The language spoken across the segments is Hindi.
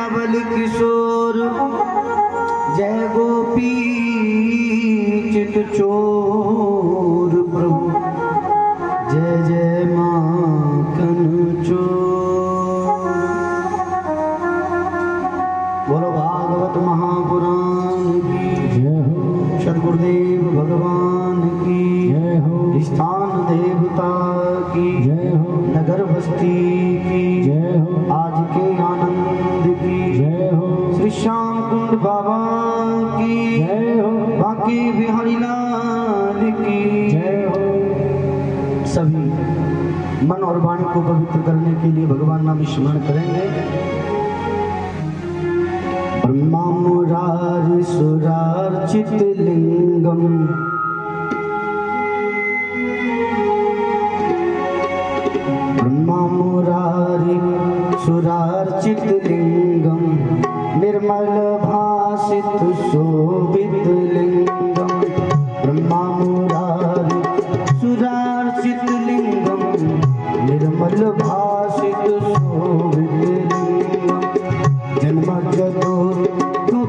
नवल किशोर जय गोपी चित चोर प्रभु जय जय माखन चोर। बोलो भागवत महापुराण की जय हो। सद्गुरुदेव भगवान की जय हो। स्थान देवता की जय हो। नगर बस्ती की जय हो। आज के आनंद की जय हो। श्री श्याम कुंड बाबा की जय हो। बाकी बिहारी लाल की जय हो। सभी मन और वाणी को पवित्र करने के लिए भगवान नाम स्मरण करेंगे। ब्रह्मा मुरारी सुरार्चित लिंगम ब्रह्मा मुरारी सुरार्चित लिंगम निर्मल भासित शोभित लिंगम ब्रह्मा मुरारी सुरार्चित लिंगम निर्मल भासित शोभित लिंगम जन्म जगो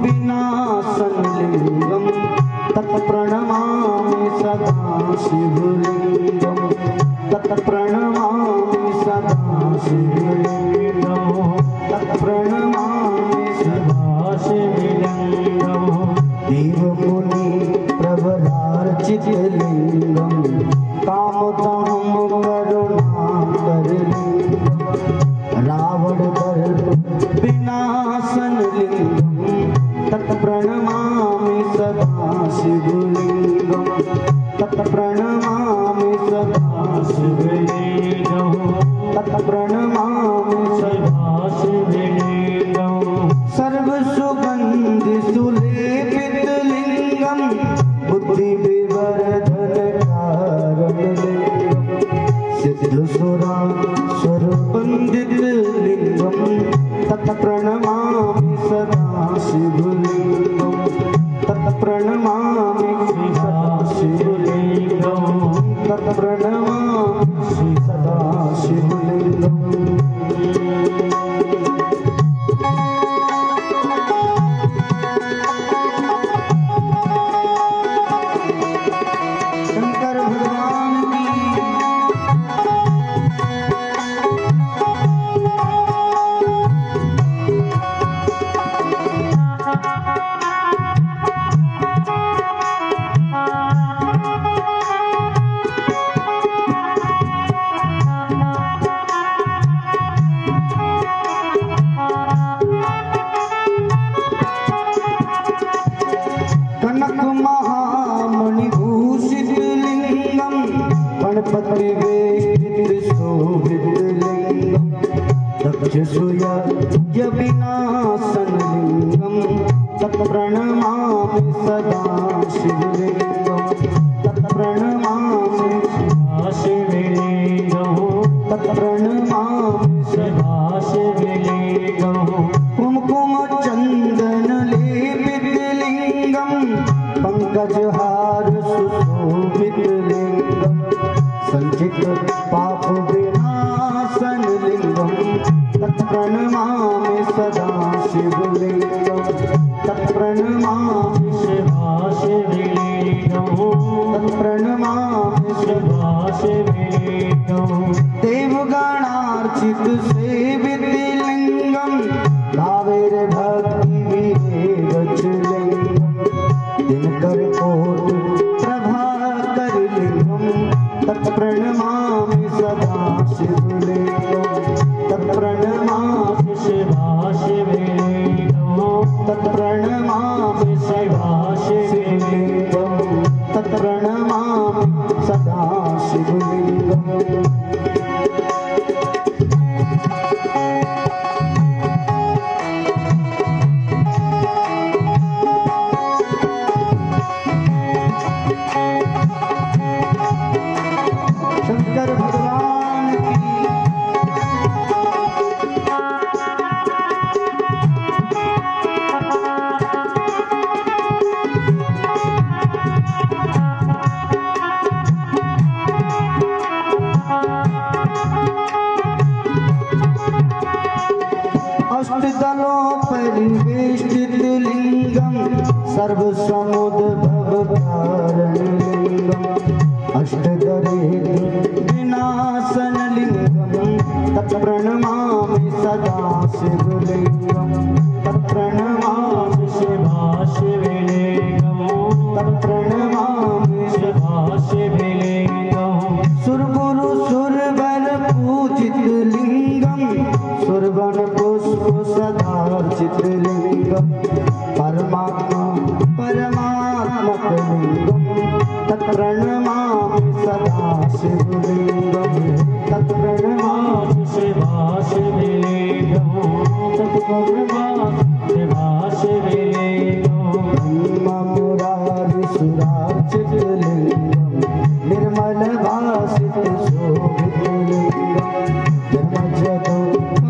विनाशन लिंगम तत्प्रणमामि सदा शिवलिंगम तत्प्रणमामि सदा शिवलिंगम तत्प्रणमामि सदा शिवलिंगम देव मुनि प्रवरार्चित लिंगम कामताम करुणाकर लिंगम रावण दर्प विनाशन लिंगम तत्प्रणमामि सदा शिवलिंगम तत्प्रणमामि सदा शिवलिंगम तत्प्रणमामि सदा शिवलिंगम सर्व सुगंधि सुलेपित लिंगम बुद्धि विवर्धन कारण लिंगम सिद्ध सुरा स्वरूपंदित लिंगम तत्प्रणमामि सदा शिवलिंगम तत्प्रणमामि सदा शिवलिंगम तत्प्रणमामि सदा शिवलिंगम। विनाशन लिंगम तत्प्रणमामि सदा शिवलिंगम तत्प्रणमामि सदा शिवलिंगम तत्प्रणमामि सदा शिवलिंगम कुमकुम चंदन लेपित लिंगम पंकजहार सुशोभित लिंगम संचित पाप विनाशन लिंगम तत्प्रणमामि सदा शिवलिंगम तत्प्रणमामि सदा शिवलिंगम तत्प्रणमामि सदा शिवलिंगम देवगणार्चित सेवित लिंगम भावेर भक्ति विवेक लिंगम दिनकर कोट प्रभाकर लिंगम तत्प्रणमामि सदा शिवलिंगम तत्प्रणमामि सदा शिवलिंगम तत्प्रणमामि सदा शिवलिंगम तत्प्रणमामि सदा शिवलिंगम। अष्टदलों परिवेष्टित लिंगम सर्वसमुद्भवकारणलिंगम अष्टदरिद्र विनाशन लिंगम तत्प्रणमामि सदा शिवलिंगम तत्प्रणमामि शिवा शिवलिंगम तत्प्रणमामि शिवा शिवलिंगम सुरगुरु सुरवर पूजित लिंगम सुरवन पुष्प सदार्चित लिंगम परमात्मा परमात्मक लिंगम तत्प्रणमामि सदा शिवलिंगम तत्प्रणमामि शिवा शिवलिंगम तत्प्रणमामि शिवा शिवलिंगम ब्रह्म मुरारि सुरार्चित लिंगम निर्मल भासित शोभित लिंगम जन्मजगत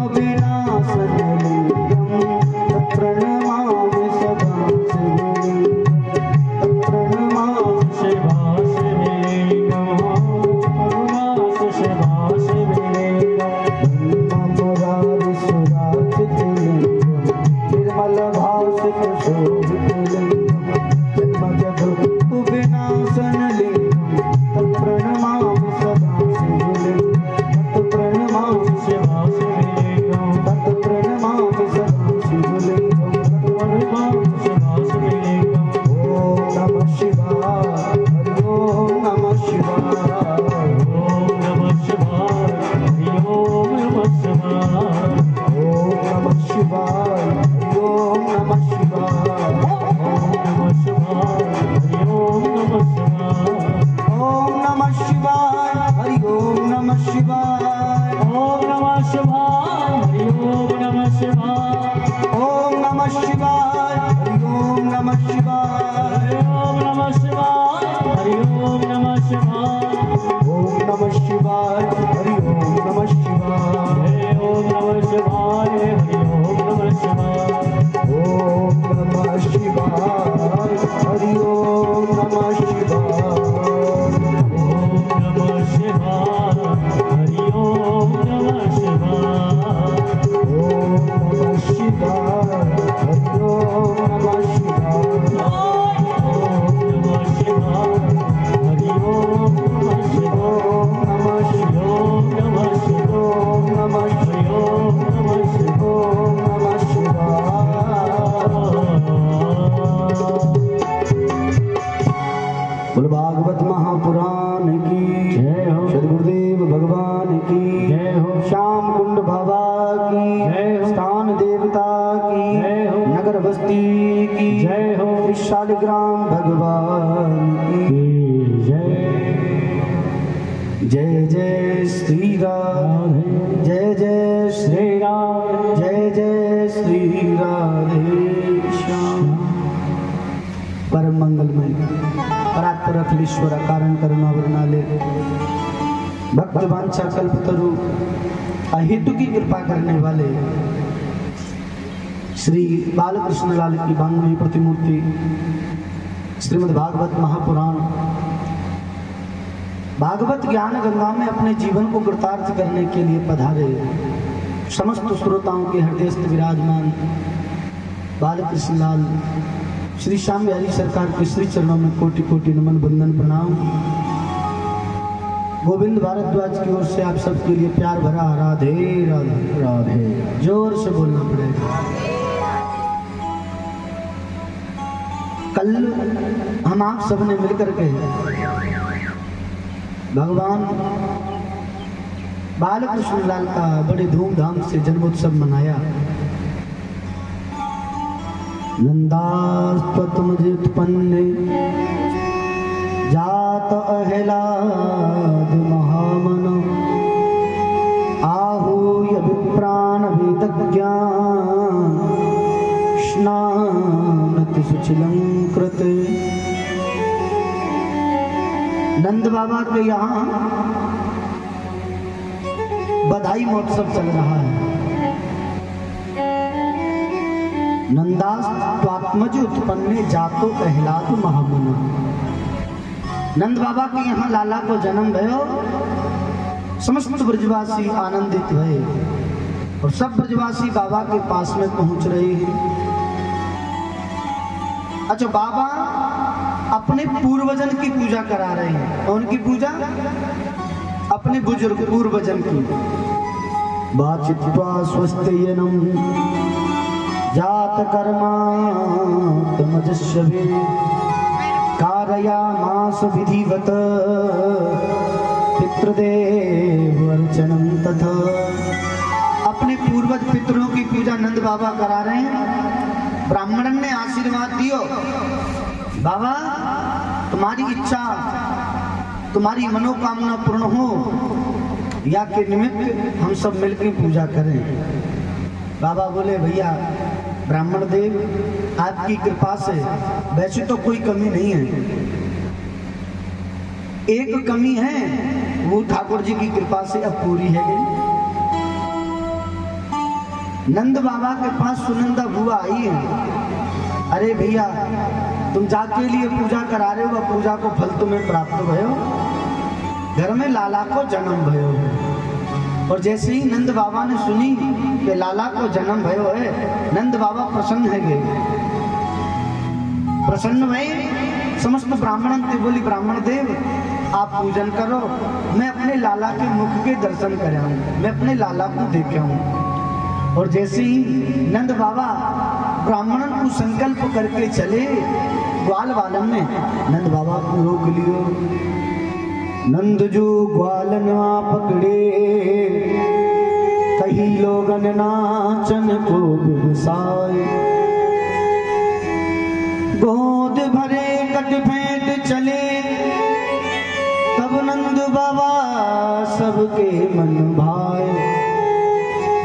अविनाशन लिंगम तत्प्रणमामि सदा शिवलिंगम तत्प्रणमामि शिवा शिवलिंगम शिवा शिवलिंगम ब्रह्म मुरारि सुरार्चित लिंगम निर्मल भासित शोभित लिंगम जन्मजगत विनाशन लिंगम तत्प्रणमामि सदा शिवलिंगम तत्प्रणमामि शिवा शिवलिंगम तत्प्रणमामि सदा शिवलिंगम तत्प्रणमामि शिवा शिवलिंगम ओम नमः शिवाय हरि ओम नमः शिवाय ओम नमः शिवाय हरि ओम नमः शिवाय ओम नमः शिवाय हरि ओम नमः शिवाय ओम नमः शिवाय हरि ओम नमः शिवाय ओम नमः शिवाय हरि ओम नमः शिवाय ओम नमः शिवाय हरि ओम नमः शिवाय ओम नमः शिवाय हरि ओम नमः शिवाय ओम नमः शिवाय हरि ओम नमः शिवाय ओम नमः शिवाय हरि ओम नमः शिवाय ओम नमः शिवाय हरि ओम नमः शिवाय ओम नमः शिवाय हरि ओम नमः शिवाय ओम नमः शिवाय हरि ओम नमः शिवाय ओम नमः शिवाय हरि ओम नमः शिवाय ओम नमः शिवाय हरि ओम नमः शिवाय नमः शिवाय नमः शिवाय नमः शिवाय नमः शिवाय नमः शिवाय बोल भागवत महापुराण की जय हो सद्गुरुदेव भगवान की जय हो श्याम कुंड बाबा की जय हो स्थान देवता की जय हो नगर बस्ती की जय हो शालिग्राम भगवान की जय जय जय श्री राम जय जय श्री राम जय जय श्री राधे श्याम परम मंगलमय परात्पर अखिलेश्वर कारण करुणा वरनाले भक्त वांछा कल्पतरु अहेतु की कृपा करने वाले श्री बालकृष्ण लाल की बांगुनी प्रतिमूर्ति श्रीमद् भागवत महापुराण भागवत ज्ञान गंगा में अपने जीवन को कृतार्थ करने के लिए पधारे समस्त श्रोताओं के हृदयस्थ विराजमान बालकृष्ण लाल श्री श्याम बिहारी सरकार के श्री चरणों में कोटि कोटि नमन बंदन प्रणाम। गोविंद भारद्वाज की ओर से आप सबके लिए प्यार भरा राधे राधे राधे जोर से बोलना पड़ेगा। कल हम आप सबने मिलकर के भगवान बालकृष्ण लाल का बड़े धूमधाम से जन्मोत्सव मनाया। नंदास्पतमजुत्पन्ने जात अहलाद महामन आहूय विप्राण वेदज्ञान स्नानति सुचिलं कृते। नंद बाबा के यहाँ बधाई महोत्सव चल रहा है। नंदास्त्वात्मज उत्पन्ने जातो प्रहलाद महामुनि। नंद बाबा के यहाँ लाला को जन्म भयो, समस्त ब्रजवासी आनंदित भये। और सब ब्रजवासी बाबा के पास में पहुंच रहे हैं। अच्छा, बाबा अपने पूर्वजन की पूजा करा रहे हैं। कौन की पूजा? अपने बुजुर्ग पूर्वजन की। वाचित्वा स्वस्त्ययनं जात कर्मात्मजस्यवे कारयामास विधिवत पितृदेव अर्चनं तथा। अपने पूर्वज पितरों की पूजा नंद बाबा करा रहे हैं। ब्राह्मणन ने आशीर्वाद दियो, बाबा तुम्हारी इच्छा, तुम्हारी मनोकामना पूर्ण हो या के निमित्त हम सब मिलकर पूजा करें। बाबा बोले, भैया ब्राह्मण देव आपकी कृपा से वैसे तो कोई कमी नहीं है, एक कमी है, वो ठाकुर जी की कृपा से अब पूरी है गई। नंद बाबा के पास सुनंदा बुआ आई है। अरे भैया तुम जाके लिए पूजा करा रहे हो, वह पूजा को फल तुम्हें प्राप्त भयो, घर में लाला को जन्म भयो। और जैसे ही नंद बाबा ने सुनी कि लाला को जन्म भयो है, नंद बाबा प्रसन्न है गए। प्रसन्न भई समस्त ब्राह्मण थे, बोली ब्राह्मण देव आप पूजन करो, मैं अपने लाला के मुख के दर्शन कराऊं, मैं अपने लाला को देखाऊं। और जैसे ही नंद बाबा ब्राह्मणन को संकल्प करके चले, ग्वाल वालन ने नंद बाबा को रोक लियो। नंद जो ग्वालन पकड़े, कहीं लोगन नाचन को व्यवसाय, गोद भरे कट फेंट चले, तब नंद बाबा सबके मन भाए।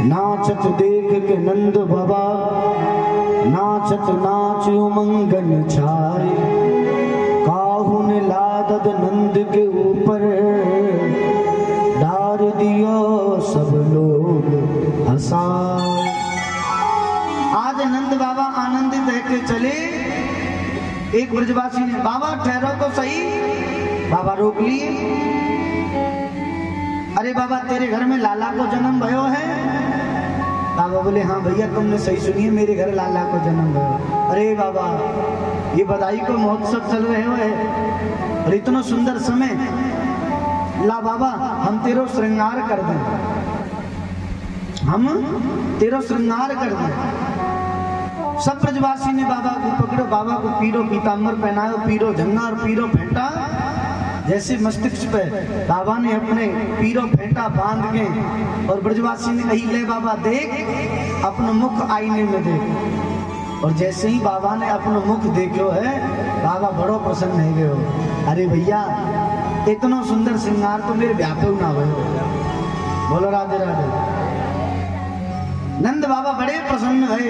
नाचत देख के नंद बाबा, नाचत नाच उमंगन छाए, काहुन लादद नंद के ऊपर, डार दियो सब लोग हंसाए। आज नंद बाबा आनंदित है के चले। एक ब्रजवासी ने, बाबा ठहरो तो सही। बाबा रोक लिए। अरे बाबा तेरे घर में लाला को जन्म भयो है? बाबा बोले, हाँ भैया तुमने सही सुनी है, मेरे घर लाला को जन्म भयो। अरे बाबा ये बधाई को महोत्सव चल रहे हो है, और इतना सुंदर समय, ला बाबा हम तेरो श्रृंगार कर दें, हम तेरो श्रृंगार कर दें। सब ब्रजवासी ने बाबा को पकड़ो, बाबा को पीरो पीताम्बर पहनायो, पीरो झंगा और पीरो फेंटा। जैसे मस्तिष्क पे बाबा ने अपने पीरो फेंटा बांध के, और ब्रजवासी ने कही, ले बाबा देख अपना मुख आईने में देख। और जैसे ही बाबा ने अपना मुख देखो है, बाबा बड़ो प्रसन्न है गए हो। अरे भैया इतना सुंदर श्रृंगार तो मेरे ब्याह पे ना भयो। बोलो राधे राधे। नंद बाबा बड़े प्रसन्न है।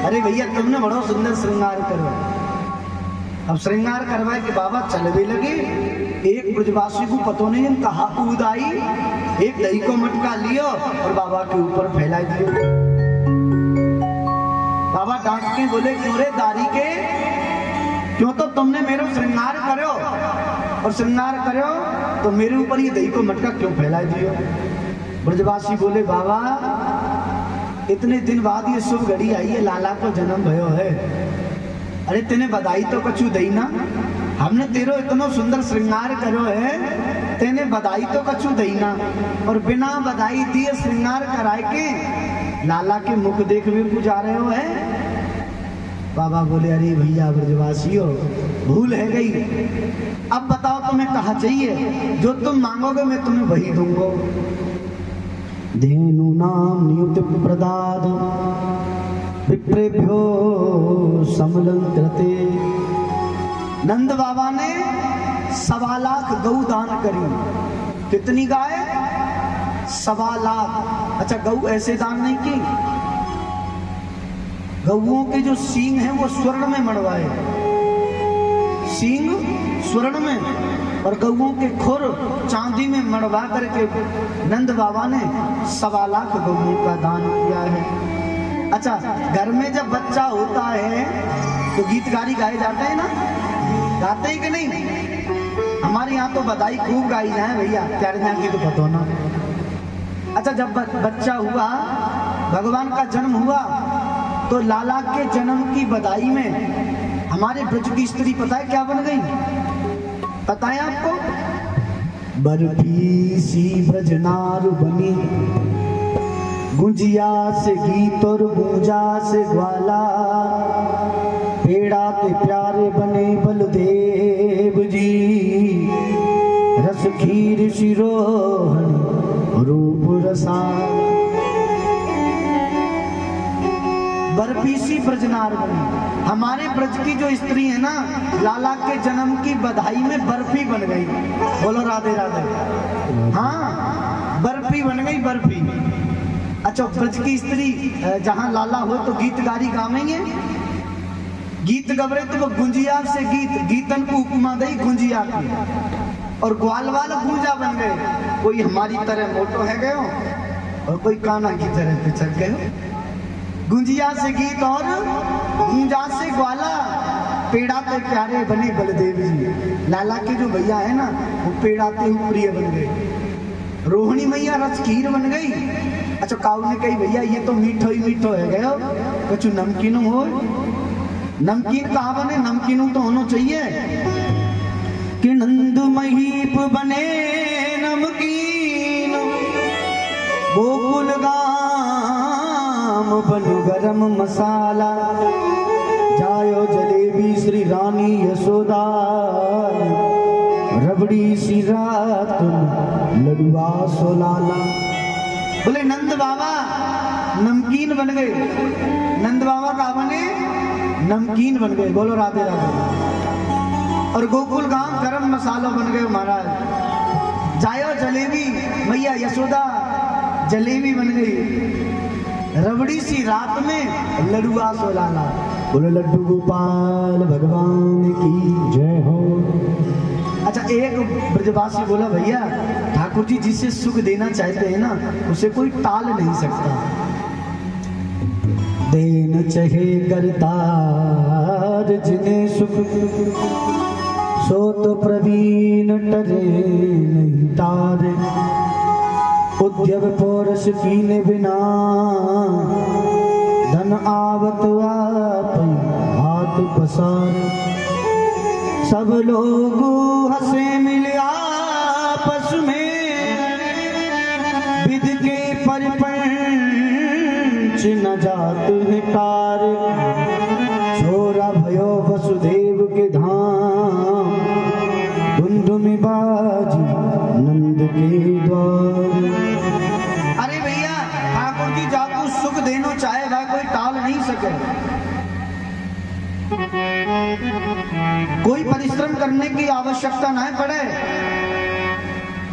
अरे भैया तुमने बड़ो सुंदर श्रृंगार करो। अब श्रृंगार करवाए कि बाबा चलवे लगे। एक ब्रजवासी को पतो नहीं कहा उदाई, एक दही को मटका लियो और बाबा के ऊपर फैला दियो। बाबा डांट के बोले, क्यों रे दारी के, क्यों तो तुमने मेरा श्रृंगार करो, और श्रृंगार करो तो मेरे ऊपर ये दही को मटका क्यों फैला दियो। ब्रजवासी बोले, बाबा इतने दिन बाद ये शुभ घड़ी आई है, लाला को जन्म भयो है। अरे तेने बधाई तो कछु दई ना, हमने तेरो इतना सुंदर श्रृंगार करो है, तेने बधाई तो कछु दई ना, और बिना बधाई दिए श्रृंगार कराए के लाला के मुख देख भी पूजा रहे हो है। बाबा बोले, अरे भैया ब्रजवासियों भूल है गई, अब बताओ तुम्हें कहा चाहिए, जो तुम मांगोगे मैं तुम्हें वही दूंगा। धेनु नाम नियुत प्रदाद विप्रेभ्यो समलंकृते। नंद बाबा ने 1.25 लाख गौ दान करी। कितनी गाय? 1.25 लाख। अच्छा गौ ऐसे दान नहीं की, गौओं के जो सींग हैं वो स्वर्ण में मड़वाए, सींग स्वर्ण में, और गौओं के खुर चांदी में मड़वा करके नंद बाबा ने 1.25 लाख गौओं का दान किया है। अच्छा घर में जब बच्चा होता है तो गीत गारी गाए जाते हैं ना, गाते ही कि नहीं? हमारे यहाँ तो बधाई खूब गाई जाए भैया, क्या की तो पता ना। अच्छा जब बच्चा हुआ भगवान का जन्म हुआ तो लाला के जन्म की बधाई में हमारे ब्रज की स्त्री पता है क्या बन गई? पता है आपको? बर्फी सी ब्रजनार बनी, गुंजिया से गीत और गूंजा से ग्वाला, पेड़ा के प्यारे बने बलदेव जी, रस खीर शिरोहण रूप रसाल। बर्फी सी ब्रजनार बनी, हमारे ब्रज की जो स्त्री है ना, लाला के जन्म की बधाई में बर्फी बन गई। बोलो राधे राधे। हाँ, बर्फी बन गई, बर्फी। अच्छा, ब्रज की स्त्री जहाँ लाला हो तो गीत गारी गावेंगे, गीत गबरे तो वो गुंजिया से गीत, गीतन को उपमा दई गुंजिया की, और ग्वाल वाल गूंजा बन गए। कोई हमारी तरह मोटो है गयो और कोई काना की तरह पे चल गए। गुंजिया से गीत और गूंजा से ग्वाला, पेड़ा ते प्यारे बने बलदेव जी। लाला के जो भैया है ना, वो पेड़ा ते प्रिय बन गए। रोहिणी मैया रस खीर बन गई। अच्छा, काऊ ने कही भैया ये तो मीठो ही मीठो है गयो, कुछ नमकीन हो। नमकीन कहाँ बने? नमकीन तो होना चाहिए कि नंद महीप बने नमकीन, गोकुल गाम बनु गरम मसाला, जायो जलेबी श्री रानी यशोदा, रबड़ी सी रात लडुआ सोलाला। बोले नंद बाबा नमकीन बन गए। नंद बाबा का बने? नमकीन बन गए। बोलो राधे राधे। और गोकुल गांव गरम मसाला बन गए महाराज। जायो जलेबी, मैया यशोदा जलेबी बन गई। रबड़ी सी रात में लडुआ सोलाला। बोलो लड्डू गोपाल भगवान की जय हो। अच्छा, एक ब्रजवासी बोला भैया ठाकुर जी जिसे सुख देना चाहते हैं ना, उसे कोई टाल नहीं सकता। देन चाहे करतार जिन्हें सुख, सो तो प्रवीण टरे नहीं तारे। उद्यव पोरस कीने बिना, धन आवत आप हाथ पसार। सब लोग हंसे मिले आपस में, विध के परपंच न जात है तार। छोरा भयो वसुदेव के धाम, धुंधुमी बाजी नंद के द्वार। अरे भैया ठाकुर जी जाको सुख देना चाहे वह कोई टाल नहीं सके। कोई परिश्रम करने की आवश्यकता ना पड़े,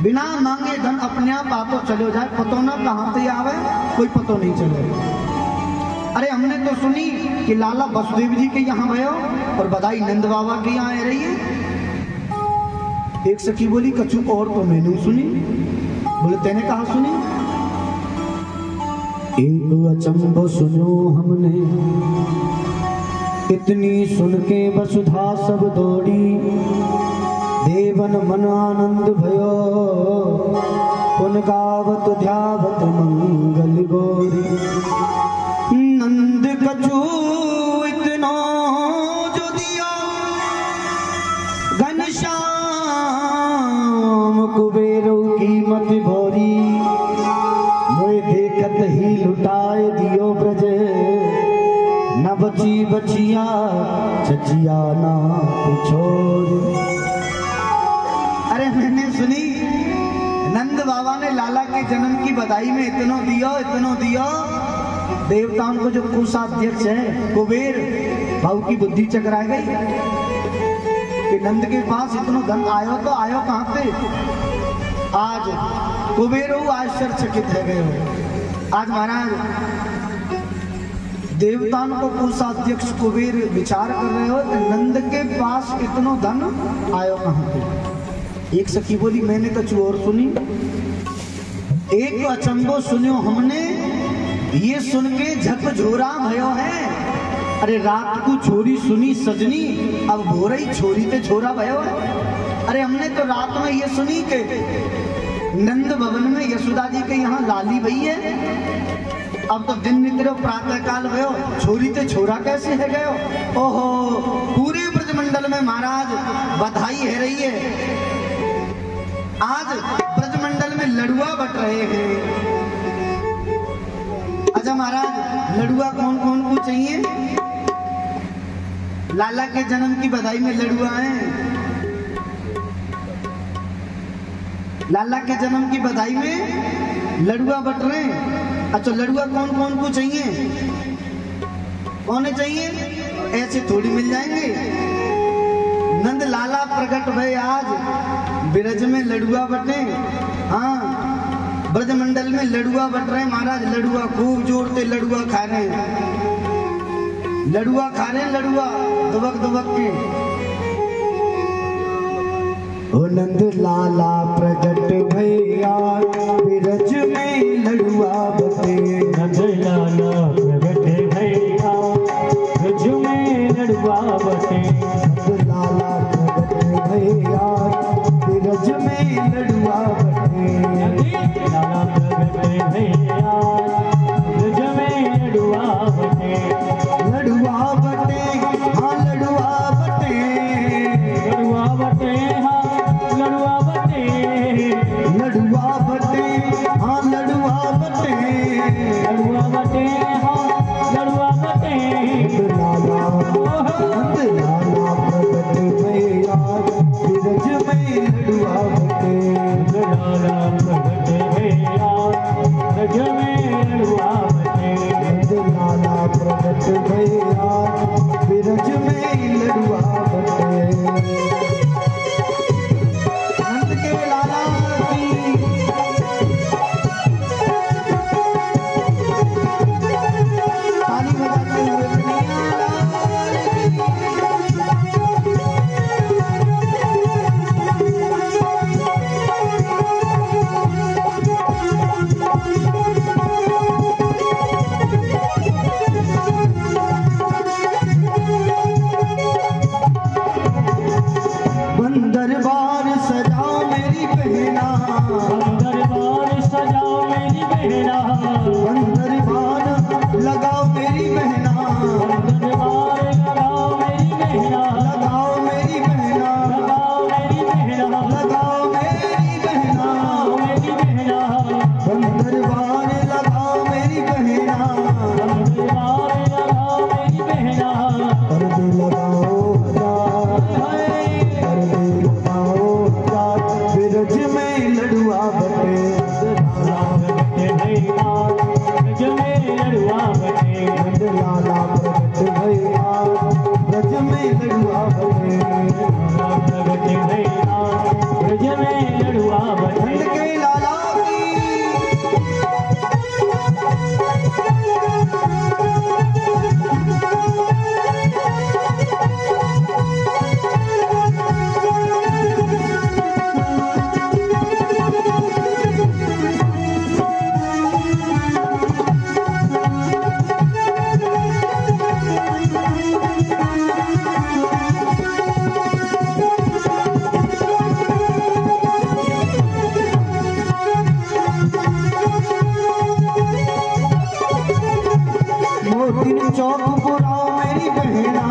बिना मांगे धन अपने आप आतो चलो जाए। पतो ना कहाँ से आवे, कोई पतो नहीं चले। अरे हमने तो सुनी कि लाला वसुदेव जी के यहाँ भयो और बधाई नंद बाबा के यहाँ आ रही है। एक सखी बोली कछु और तो मैंने सुनी। बोले तेने कहा सुनी? एक अचंभो सुनो हमने, इतनी सुन के वसुधा सब दौड़ी। देवन मन आनंद भयो, पुन गावत ध्यावत मंगल गौरी। नंद कछु इतना जो दिया, घनश्याम कुबेरो कीमत भोरी। मोए देखत ही लुटाए दियो ब्रज, न बची बचिया चचिया ना पिछोर। अरे मैंने सुनी नंद बाबा ने लाला के जन्म की बधाई में इतनो दियो। देवताओं को जो कोषाध्यक्ष है कुबेर, भाव की बुद्धि चकरा गई कि नंद के पास इतना धन आयो तो आयो कहाँ पे। आज कुबेर आश्चर्यचकित है गए। आज महाराज देवताओं को कोषाध्यक्ष कुबेर विचार कर रहे हो कि नंद के पास इतना धन आयो कहाँ पे। एक सखी बोली मैंने कछु और सुनी। एक अचंभो सुनियो हमने, ये सुन के झकझोरा भयो है। अरे रात को छोरी सुनी सजनी, अब भोरई छोरी ते छोरा भयो है। अरे हमने तो रात में ये सुनी कि नंद भवन में यशोदा जी के यहाँ लाली भई है, अब तो दिन निकलो प्रातः काल भयो, छोरी ते छोरा कैसे है गयो। ओहो, पूरे ब्रजमंडल में महाराज बधाई है रही है। आज ब्रजमंडल में लड़ुआ बट रहे हैं। अच्छा महाराज, लड़ुआ कौन कौन को चाहिए? लाला के जन्म की बधाई में लड़ुआ है। लाला के जन्म की बधाई में लड़ुआ बट रहे हैं। अच्छा, लड़ुआ कौन कौन को चाहिए? कौन चाहिए? ऐसे थोड़ी मिल जाएंगे। नंद लाला प्रकट भय आज ब्रज में लड़ुआ बटे। हाँ, ब्रजमंडल में लड़ुआ बट रहे महाराज। लड़ुआ खूब जोर से लड़ुआ खा रहे हैं। लड़ुआ खा रहे हैं, लड़ुआ दुबक दुबक के। ओ नंद लाला प्रकट भैया ब्रज में लड़ुआ बटे। नंद लाला प्रकट भैया ब्रज में लड़ुआ बटे। नंद लाला प्रकट भैया ब्रज में लड़ुआ बटे। लाला प्रकट भैया ब्रज में लड़ुआ बटे। लड़ुआ बटे, हाँ लड़ुआ बटे। लड़ुआ बटे, हाँ लड़ुआ बटे। लड़ुआ बटे, हाँ लड़ुआ बटे। लड़ुआ बटे, हाँ लड़ुआ बटे। नंद लाला प्रकट भैया ब्रज में लड़ुआ बटे। लाला प्रकट भैया ब्रज में लड़ुआ बटे। नंद लाला प्रकट भैया ब्रज में लड़ुआ बटे। नंद के लाला की ताली बजाते हुए कन्हैया लाल दरबार सजाओ मेरी बहना। दरबार सजाओ मेरी बहना। दरबार लगाओ मेरी बहना। दरबार लगाओ मेरी बहना। लगाओ मेरी बहना। लगाओ मेरी बहना। लगाओ मेरी बहना। मेरी बहना। दरबार लगाओ मेरी बहना। दरबार लगाओ मेरी बहना। पर्दे लगाओ ब्रज में लड़ुआ बटे। ब्रज में लड़ुआ बटे। नंद लाला प्रकट भैया ब्रज में लड़ुआ बटे। प्रगट भैया ब्रज में लड़ुआ बटे। नंद के लाला की मोतिन चौक पुराओ मेरी बहना।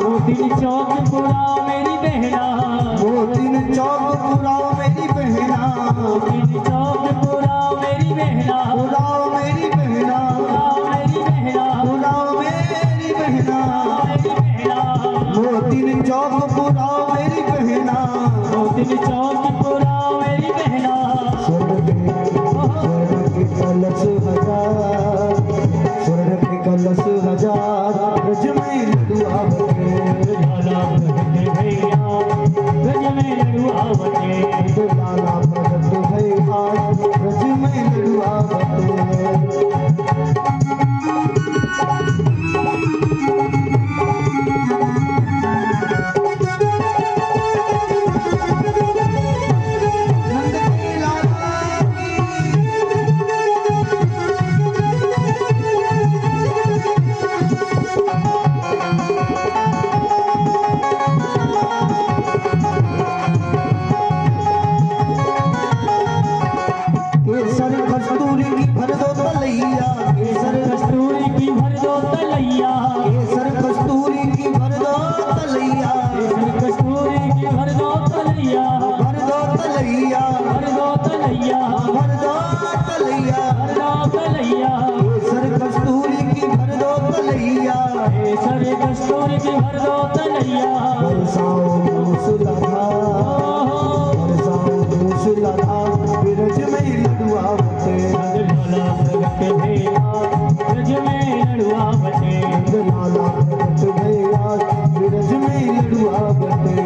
मोतिन चौक पुराओ मेरी बहना। मोतिन चौक पुराओ मेरी बहना। मोतिन चौक पुराओ मेरी बहना। पुराओ मेरी बहना। पुराओ मेरी बहना। पुराओ मेरी बहना। मेरी बहना। मोतिन चौक पुराओ मेरी बहना। मोतिन चौक पुराओ मेरी बहना। स्वर्ण के कलश हजार, स्वर्ण के कलश हजार ब्रज में लड़ुआ बटे। लाला प्रगट भैया ब्रज में लड़ुआ बटे। लाला प्रकट भैया ब्रज में लड़ुआ बटे। केसर कस्तूरी की भर दो तलैया, केसर कस्तूरी की भर दो तलैया, भर दो तलैया, भर दो तलैया, भर दो तलैया, भर दो तलैया, केसर कस्तूरी की भर दो तलैया, केसर कस्तूरी की भर दो तलैया। बरसाओ मूसलाधार, बरसाओ मूसलाधार, बिरज में लडुआ बटे, नंदलाला प्रगट भैया ब्रज में लड़ुआ बटे, नंदलाला प्रगट भैया बिरज में लडुआ बटे।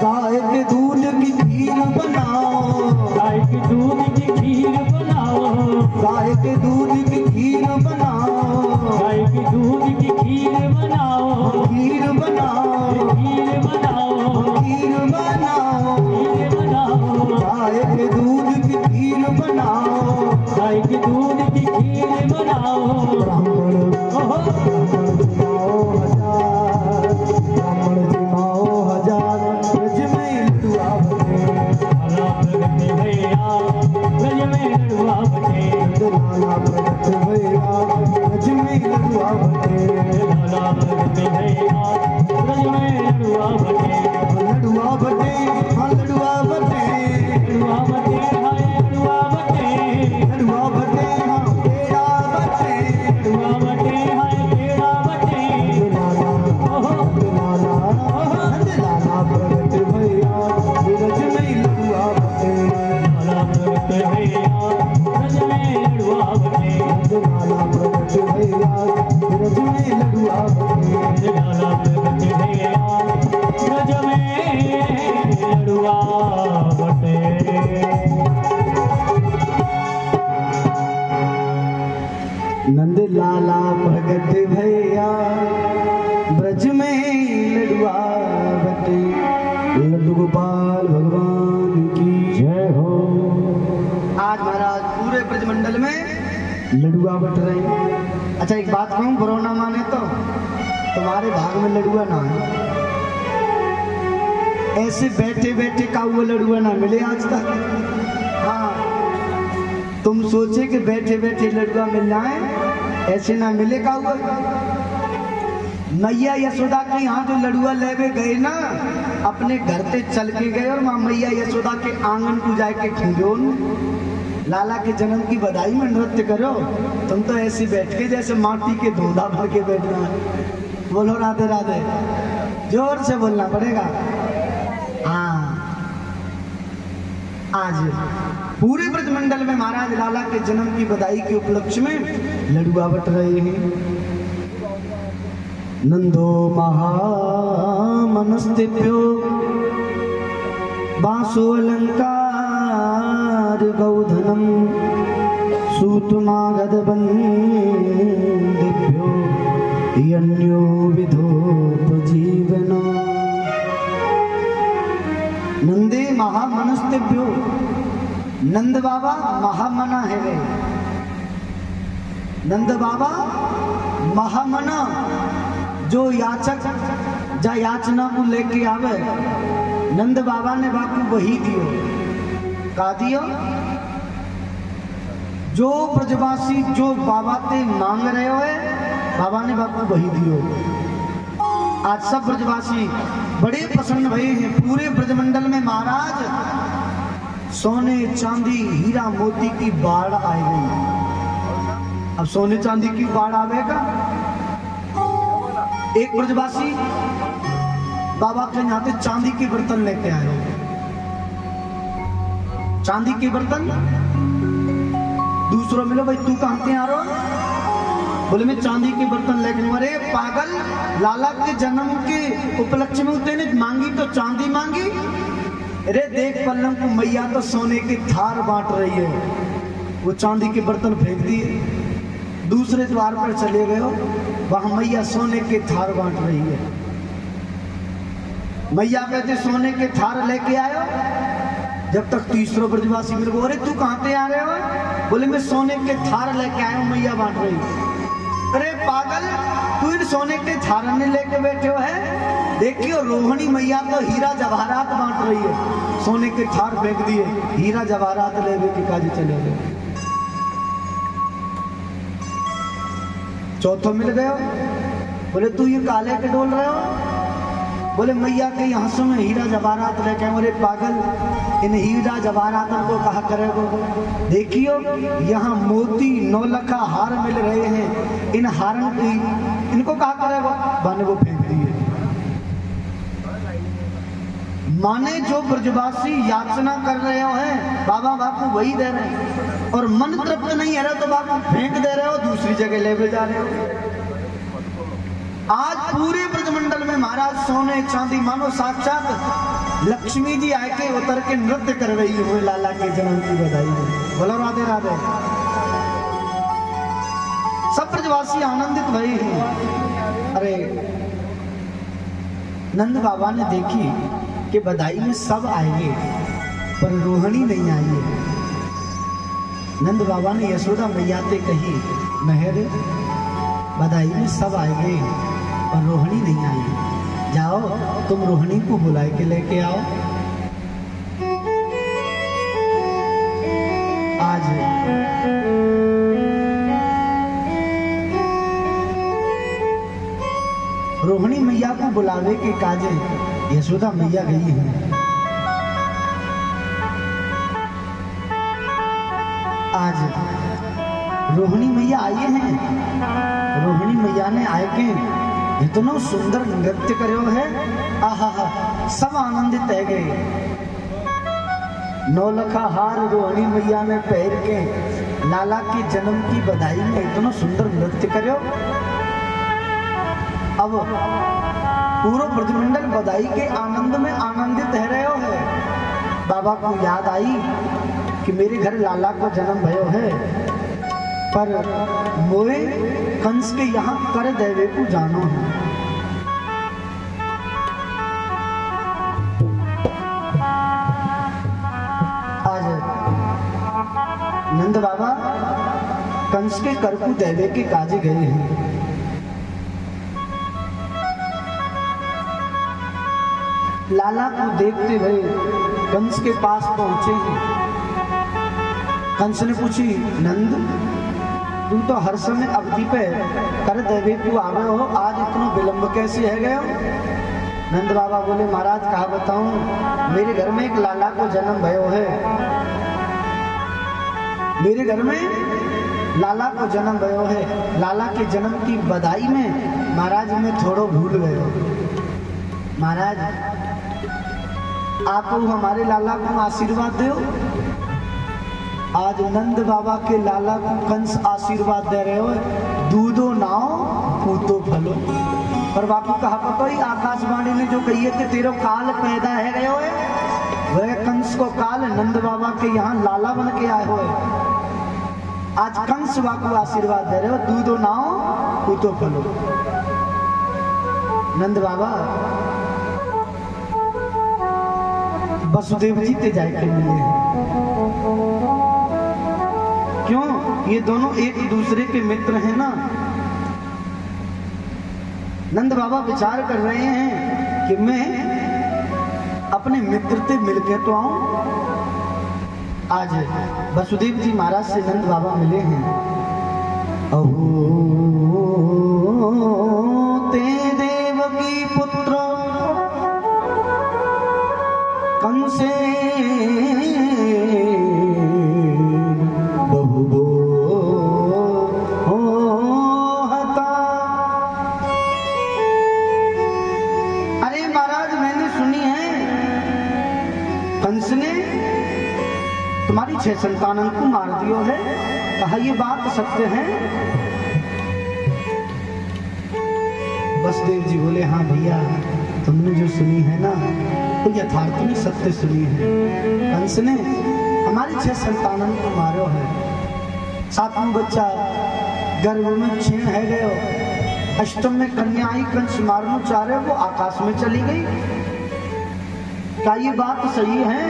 गाय के दूध की खीर बनाओ, गाय के दूध की खीर बनाओ, गाय के दूध की खीर बनाओ, गाय के दूध की खीर बनाओ, खीर बनाओ, खीर बनाओ, खीर बनाओ, खीर बनाओ, गाय के दूध की खीर बनाओ, गाय के दूध की खीर बनाओ। ब्राह्मण ओहो जिमाओ हजार, ब्राह्मण जिमाओ हजार, ब्रज में लडुआ बटे, लाला प्रगट भैया ब्रज में लड़ुआ बटे, नंदलाला प्रगट भैया ब्रज में लडुआ बटे, लाला प्रगट भैया ब्रज में लड़ुआ बटे, लडुआ बटे, हाँ लडुआ बटे, लड़ुआ बटे हाय लड़ुआ बटे, लडुआ बटे, हाँ पेड़ा बटे, लड़ुआ बटे हाय पेड़ा बटे। नंदलाला, ओहो नंदलाला, नंदलाला प्रगट भैया ब्रज में लडुआ बटे, लाला प्रगट भैया ब्रज में लड़ुआ बटे, नंदलाला प्रगट भैया ब्रज में लडुआ बटे। लाला प्रगट भैया ब्रज में लड़ुआ बटे। नंद लाला प्रगट भैया ब्रज में लडुआ बटे, लड्डू गोपाल भगवान की जय हो। आज महाराज पूरे ब्रजमंडल में लडुआ बट रहे हैं। अच्छा एक बात कहूँ, बुरा ना माने तो तुम्हारे भाग में लडुआ ना है, ऐसे बैठे बैठे का हुआ लडुआ ना मिले आज तक। हाँ तुम सोचे कि बैठे बैठे लडुआ मिल जाए, ऐसे ना मिले का हुआ। मैया यशोदा के यहाँ जो लडुआ लेवे गए ना, अपने घर से चल के गए और वहाँ मैया यशोदा के आंगन को जाके खींचो, लाला के जन्म की बधाई में नृत्य करो। तुम तो ऐसे बैठ के जैसे माटी के धोधा भर के बैठना है। बोलो राधे राधे, जोर से बोलना पड़ेगा। हाँ आज पूरे ब्रजमंडल में महाराज लाला के जन्म की बधाई के उपलक्ष्य में लडुआ बट रहे हैं। नंदो महामनस्तिप्यो बांसो अलंकार गौधनम सूतमागधबंदिभ्यो यन्यो विधोपजीवना। नंदे महामनस्तिभ्यो, नंद बाबा महामना है वे। नंद बाबा महामना, जो याचक जा याचना को लेके आवे, नंद बाबा ने बापू वही दियो। का दियो? जो ब्रजवासी जो बाबा ते मांग रहे हो, बाबा ने बापू वही दियो। आज सब ब्रजवासी बड़े प्रसन्न भये हैं। पूरे ब्रजमंडल में महाराज सोने चांदी हीरा मोती की बाढ़ आई गई। अब सोने चांदी की बाढ़ आवेगा। एक ब्रजवासी बाबा के यहाँ पे चांदी के बर्तन लेके आए। चांदी के बर्तन। दूसरों मिलो, भाई तू कहाँ से आ रहा हो? बोले मैं चांदी के बर्तन लेके, अरे पागल, लाला के जन्म के उपलक्ष्य में तेने मांगी तो चांदी मांगी। अरे देख पल्लम को मैया तो सोने की थार बांट रही है। वो चांदी के बर्तन फेंक दिए, दूसरे द्वार पर चले गए, वहां मैया सोने के थार बांट रही है। मैया कहते सोने के थार लेके आयो। जब तक तीसरा ब्रजवासी मेरे को, अरे तू कहां से आ रहे हो? बोले मैं सोने के थार लेके आया हूं, मैया बांट रही है। अरे पागल, तू इन सोने के थार ने लेके बैठे हो है? देखियो रोहिणी मैया तो हीरा जवाहरात बांट रही है। सोने के थार फेंक दिए, हीरा जवाहरात लेवे के काजी चले गए। चौथो मिल गए। बोले तू ये काले के डोल रहे हो? बोले मैया के यहाँ से मैं हीरा जवाहरात लेके आऊं। अरे पागल, इन हीरा जवाहरात को कहा करेगो? देखियो यहाँ मोती नौलखा हार मिल रहे हैं, इन हारन की इनको कहा करेगो? बाने वो फेंक दिए। माने जो ब्रजवासी याचना कर रहे हो हैं, बाबा बापू वही दे रहे हैं, और मन तृप्त नहीं है रहे तो बापू फेंक दे रहे हो, दूसरी जगह ले जा रहे हो। आज पूरे ब्रजमंडल में महाराज सोने चांदी, मानो साक्षात लक्ष्मी जी आके उतर के नृत्य कर रही हुए लाला के जन्म की बधाई में। बोलो राधे राधे। सब ब्रजवासी आनंदित भई हैं। अरे नंद बाबा ने देखी कि बधाई में सब आएंगे पर रोहिणी नहीं आई है। नंद बाबा ने यशोदा मैया से कही, मेहर बधाई में सब आएंगे और रोहिणी नहीं आई, जाओ तुम रोहिणी को बुलाए के लेके आओ। आज रोहिणी मैया को बुलावे के काजे यशोदा मैया गई है। आज रोहिणी मैया आई हैं। रोहिणी मैया ने आए के इतना सुंदर नृत्य करो है, आहा सब आनंदित है गए। नौलखा हार रोहिणी मैया ने पहन के लाला के जन्म की बधाई में इतना सुंदर नृत्य करो। अब पूरा ब्रजमंडल बधाई के आनंद में आनंदित रह रहे हो है। बाबा को याद आई कि मेरे घर लाला को जन्म भयो है, पर मोए कंस के यहाँ कर देवे को जानो है। आज नंद बाबा कंस के कर को देवे के काजे गए हैं। लाला को देखते हुए कंस के पास पहुंचे हैं। कंस ने पूछी, नंद तुम तो हर समय अवधि पे कर देवे को आ गए हो, आज इतना विलंब कैसे है गए हो? नंद बाबा बोले, महाराज कहा बताऊं, मेरे घर में एक लाला को जन्म भयो है। मेरे घर में लाला को जन्म भयो है। लाला के जन्म की बधाई में महाराज मैं थोड़ो भूल गए। महाराज आप हमारे लाला को आशीर्वाद दो। आज नंद बाबा के लाला को कंस आशीर्वाद दे रहे हो, दूधो नाव पूतो फलो। पर बापू कहा पता ही आकाशवाणी ने जो कही है तेरो काल पैदा है गए हो, वह कंस को काल नंद बाबा के यहाँ लाला बन के आए हो। आज कंस बापू आशीर्वाद दे रहे हो, दूधो नाव पूतो फलो। नंद बाबा वसुदेव जी ते जाके मिले हैं। क्यों? ये दोनों एक दूसरे के मित्र हैं ना। नंद बाबा विचार कर रहे हैं कि मैं अपने मित्र से मिलके तो आऊं। आज वसुदेव जी महाराज से नंद बाबा मिले हैं। अहो ते देवकी पुत्र कंसे तुम्हारी 6 संतानों को मार दियो है। कहा ये बात सत्य है? वसुदेव जी बोले हाँ भैया, तुमने जो सुनी है ना तो यथार्थ में सत्य सुनी है। कंस ने हमारी 6 संतानों को मारो है, 7वां बच्चा गर्भ में क्षीण है गयो, अष्टम में कन्या आई कंस मारना चाह रहे, वो आकाश में चली गई। क्या ये बात सही है?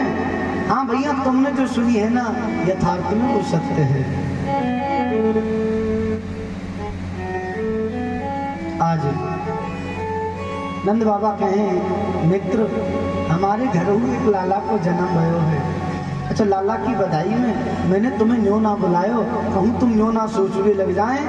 हाँ भैया, तुमने जो सुनी है ना यथार्थ में वो सत्य है। आज नंद बाबा कहें मित्र, हमारे घर एक लाला को जन्म भयो है। अच्छा, लाला की बधाई में मैंने तुम्हें न्यो ना बुलायो, कहूँ तुम न्यो ना सोचने लग जाए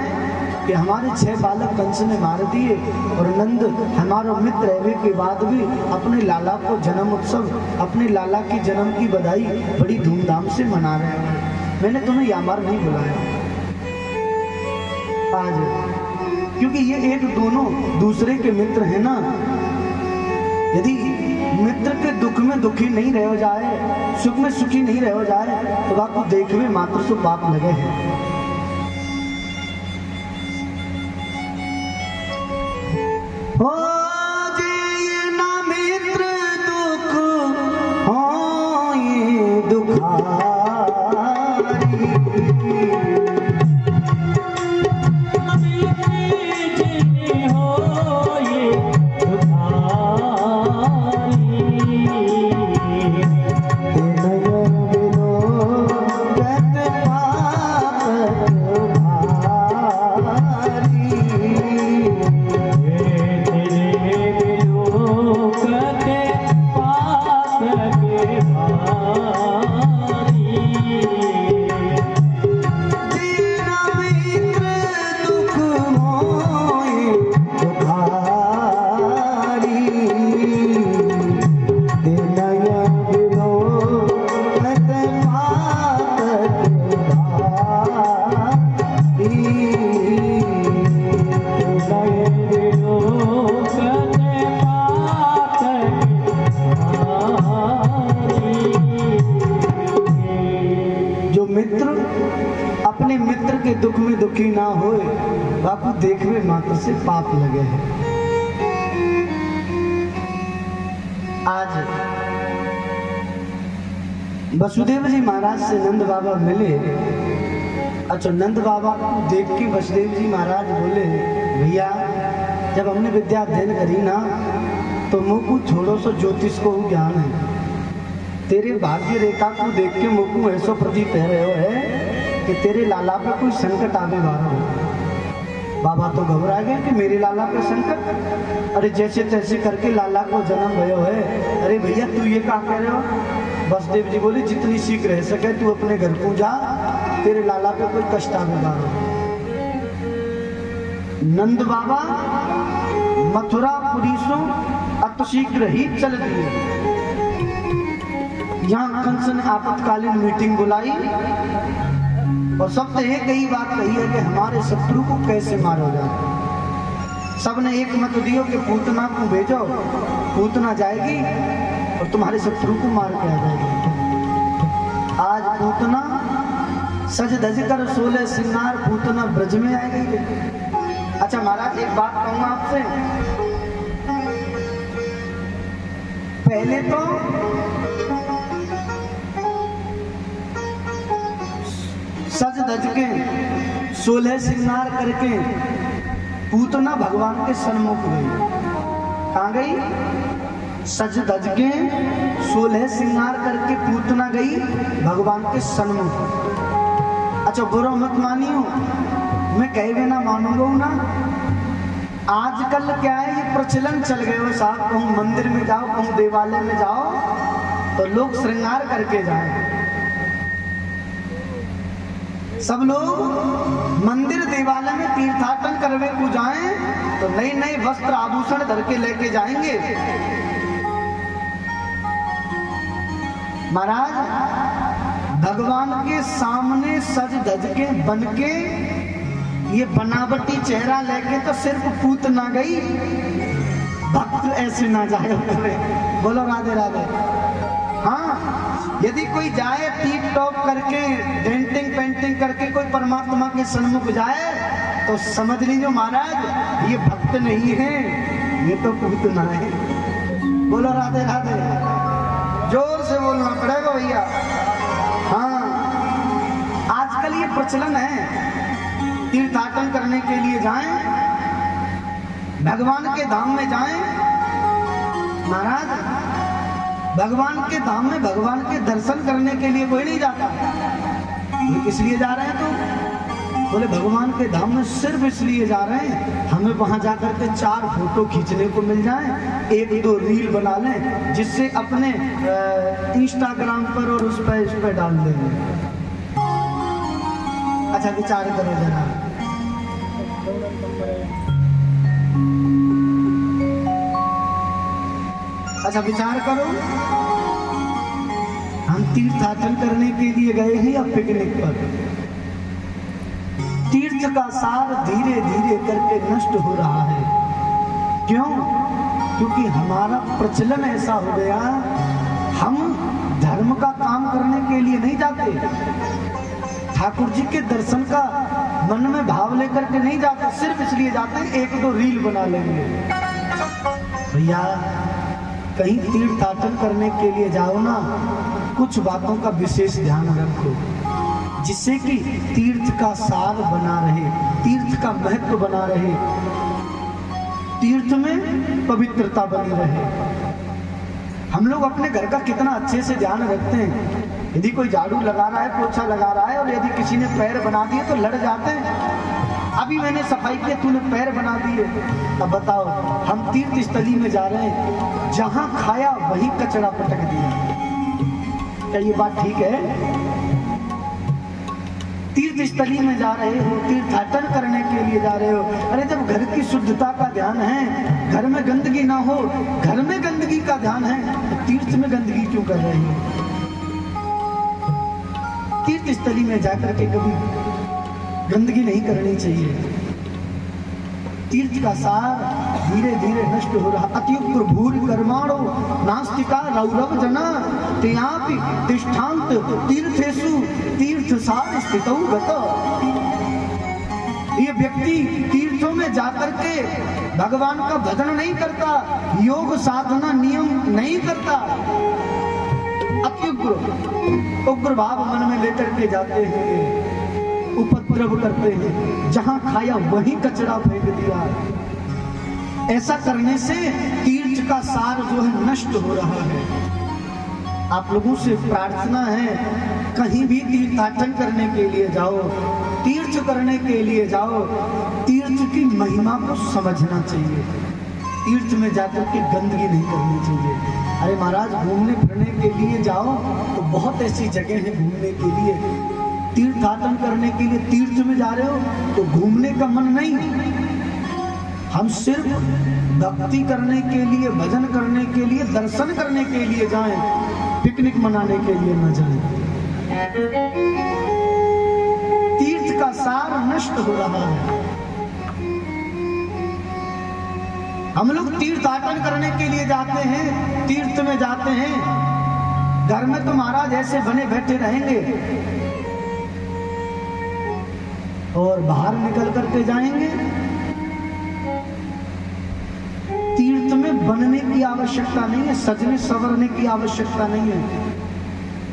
कि हमारे 6 बालक कंस ने मार दिए और नंद हमारा मित्र रहने के बाद भी अपने लाला को जन्म उत्सव, अपने लाला की जन्म की बधाई बड़ी धूमधाम से मना रहे हैं। मैंने तुम्हें यामार नहीं बुलाया आज, क्योंकि ये एक दोनों दूसरे के मित्र हैं ना। यदि मित्र के दुख में दुखी नहीं रह जाए, सुख में सुखी नहीं रह जाए, तो आपको देखने मात्र से पाप लगे हैं। हो जी ना मित्र दुख हो ये दुखारी, दुख में दुखी ना होए, बापू देखने मात्र से पाप लगे हैं। आज वसुदेव जी महाराज से नंद बाबा मिले। अच्छा, नंद बाबा को देख के वसुदेव जी महाराज बोले, भैया जब हमने विद्या अध्ययन करी ना तो मुँह को छोड़ो सो ज्योतिष को ज्ञान है। तेरे भाग्य रेखा को देख के मुँह को ऐसा प्रतीत कह रहे हो है कि तेरे लाला पे कोई संकट आने वाला हो। बाबा तो घबरा गए कि मेरे लाला पे संकट, अरे जैसे तैसे करके लाला को जन्म भयो है। अरे भैया तू ये क्या कह रहे हो? वसुदेव जी बोले, जितनी शीघ्र रह सके तू अपने घर को जा, तेरे लाला पे कोई कष्ट आने वाला हो। नंद बाबा मथुरापुरी से अतिशीघ्र ही चल दिए। यहाँ कंस ने आपातकालीन मीटिंग बुलाई और सबसे एक ही बात कही है कि हमारे शत्रु को कैसे मारा जाए। सबने एक मत दियो कि पूतना को भेजो, पूतना जाएगी और तुम्हारे शत्रु को मार के आ जाएगी। आज पूतना सज धज कर 16 श्रृंगार पूतना ब्रज में आएगी। अच्छा महाराज, एक बात कहूँगा आपसे, पहले तो सज धज के 16 श्रृंगार करके पूतना भगवान के सन्मुख गई। कहाँ गई? सज धज के 16 श्रृंगार करके पूतना गई भगवान के सन्मुख। अच्छा बुरा मत मानियो, मैं कहे बिना मानूंगा ना। आजकल क्या है, ये प्रचलन चल गए हो साहब, कहूँ मंदिर में जाओ, कहूँ देवालय में जाओ तो लोग श्रृंगार करके जाए। सब लोग मंदिर देवालय में तीर्थाटन करवे को जाएं तो नए नए वस्त्र आभूषण धर के लेके जाएंगे। महाराज भगवान के सामने सज धज के बन के ये बनावटी चेहरा लेके तो सिर्फ पूतना गई, भक्त ऐसे ना जाए। बोलो राधे राधे। हाँ, यदि कोई जाए टीप टॉप करके डेंटिंग पेंटिंग करके कोई परमात्मा के सन्मुख जाए तो समझ लीजिए महाराज ये भक्त नहीं है, ये तो पूतना है। बोलो राधे राधे, जोर से बोलना पड़ेगा भैया। हाँ, आजकल ये प्रचलन है, तीर्थाटन करने के लिए जाएं, भगवान के धाम में जाएं। महाराज भगवान के धाम में भगवान के दर्शन करने के लिए कोई नहीं जाता। ये किस लिए जा रहे हैं? तो बोले भगवान के धाम में सिर्फ इसलिए जा रहे हैं हमें वहां जाकर के 4 फोटो खींचने को मिल जाए, 1-2 रील बना लें, जिससे अपने इंस्टाग्राम पर और उस पर डाल देंगे। अच्छा विचार करो जरा, अच्छा विचार करो, हम तीर्थाटन करने के लिए गए हैं या पिकनिक पर? तीर्थ का सार धीरे धीरे करके नष्ट हो रहा है। क्यों? क्योंकि हमारा प्रचलन ऐसा हो गया, हम धर्म का काम करने के लिए नहीं जाते, ठाकुर जी के दर्शन का मन में भाव लेकर के नहीं जाते, सिर्फ इसलिए जाते हैं 1-2 रील बना लेंगे। भैया कहीं तीर्थाटन करने के लिए जाओ ना, कुछ बातों का विशेष ध्यान रखो, जिससे कि तीर्थ का सार बना रहे, तीर्थ का महत्व बना रहे, तीर्थ में पवित्रता बनी रहे। हम लोग अपने घर का कितना अच्छे से ध्यान रखते हैं। यदि कोई झाड़ू लगा रहा है, पोछा लगा रहा है, और यदि किसी ने पैर बना दिए तो लड़ जाते हैं। अभी मैंने सफाई की, तूने पैर बना दिए। अब बताओ, हम तीर्थ स्थली में जा रहे हैं, जहां खाया वहीं कचरा पटक दिया, क्या ये बात ठीक है? तीर्थ स्थली में जा रहे हो, तीर्थाटन करने के लिए जा रहे हो, अरे जब घर की शुद्धता का ध्यान है, घर में गंदगी ना हो, घर में गंदगी का ध्यान है, तो तीर्थ में गंदगी क्यों कर रहे हो? तीर्थ स्थली में जाकर के कभी गंदगी नहीं करनी चाहिए। तीर्थ का सार धीरे धीरे नष्ट हो रहा। अत्युग्र भूरि कर्माणो नास्तिका रौरव जना तेयापि तिष्ठान्त तीर्थेषु तीर्थसार स्थितौ गतः। ये व्यक्ति तीर्थों में जाकर के भगवान का भजन नहीं करता, योग साधना नियम नहीं करता, अत्युग्र उग्र भाव मन में लेकर के जाते हैं, उपद्रव करते हैं, जहां खाया वहीं कचरा फेंक दिया। ऐसा करने से तीर्थ का सार जो है नष्ट हो रहा है। आप लोगों से प्रार्थना है, कहीं भी तीर्थाटन करने के लिए जाओ, तीर्थ करने के लिए जाओ, तीर्थ की महिमा को समझना चाहिए। तीर्थ में जाकर के गंदगी नहीं करनी चाहिए। अरे महाराज घूमने फिरने के लिए जाओ तो बहुत ऐसी जगह है घूमने के लिए, तीर्थाटन करने के लिए तीर्थ में जा रहे हो तो घूमने का मन नहीं, हम सिर्फ भक्ति करने के लिए, भजन करने के लिए, दर्शन करने के लिए जाएं, पिकनिक मनाने के लिए न जाएं। तीर्थ का सार नष्ट हो रहा है। हम लोग तीर्थाटन करने के लिए जाते हैं, तीर्थ में जाते हैं, घर में तो महाराज ऐसे बने बैठे रहेंगे और बाहर निकल करके जाएंगे। तीर्थ में बनने की आवश्यकता नहीं है, सजने संवरने की आवश्यकता नहीं है।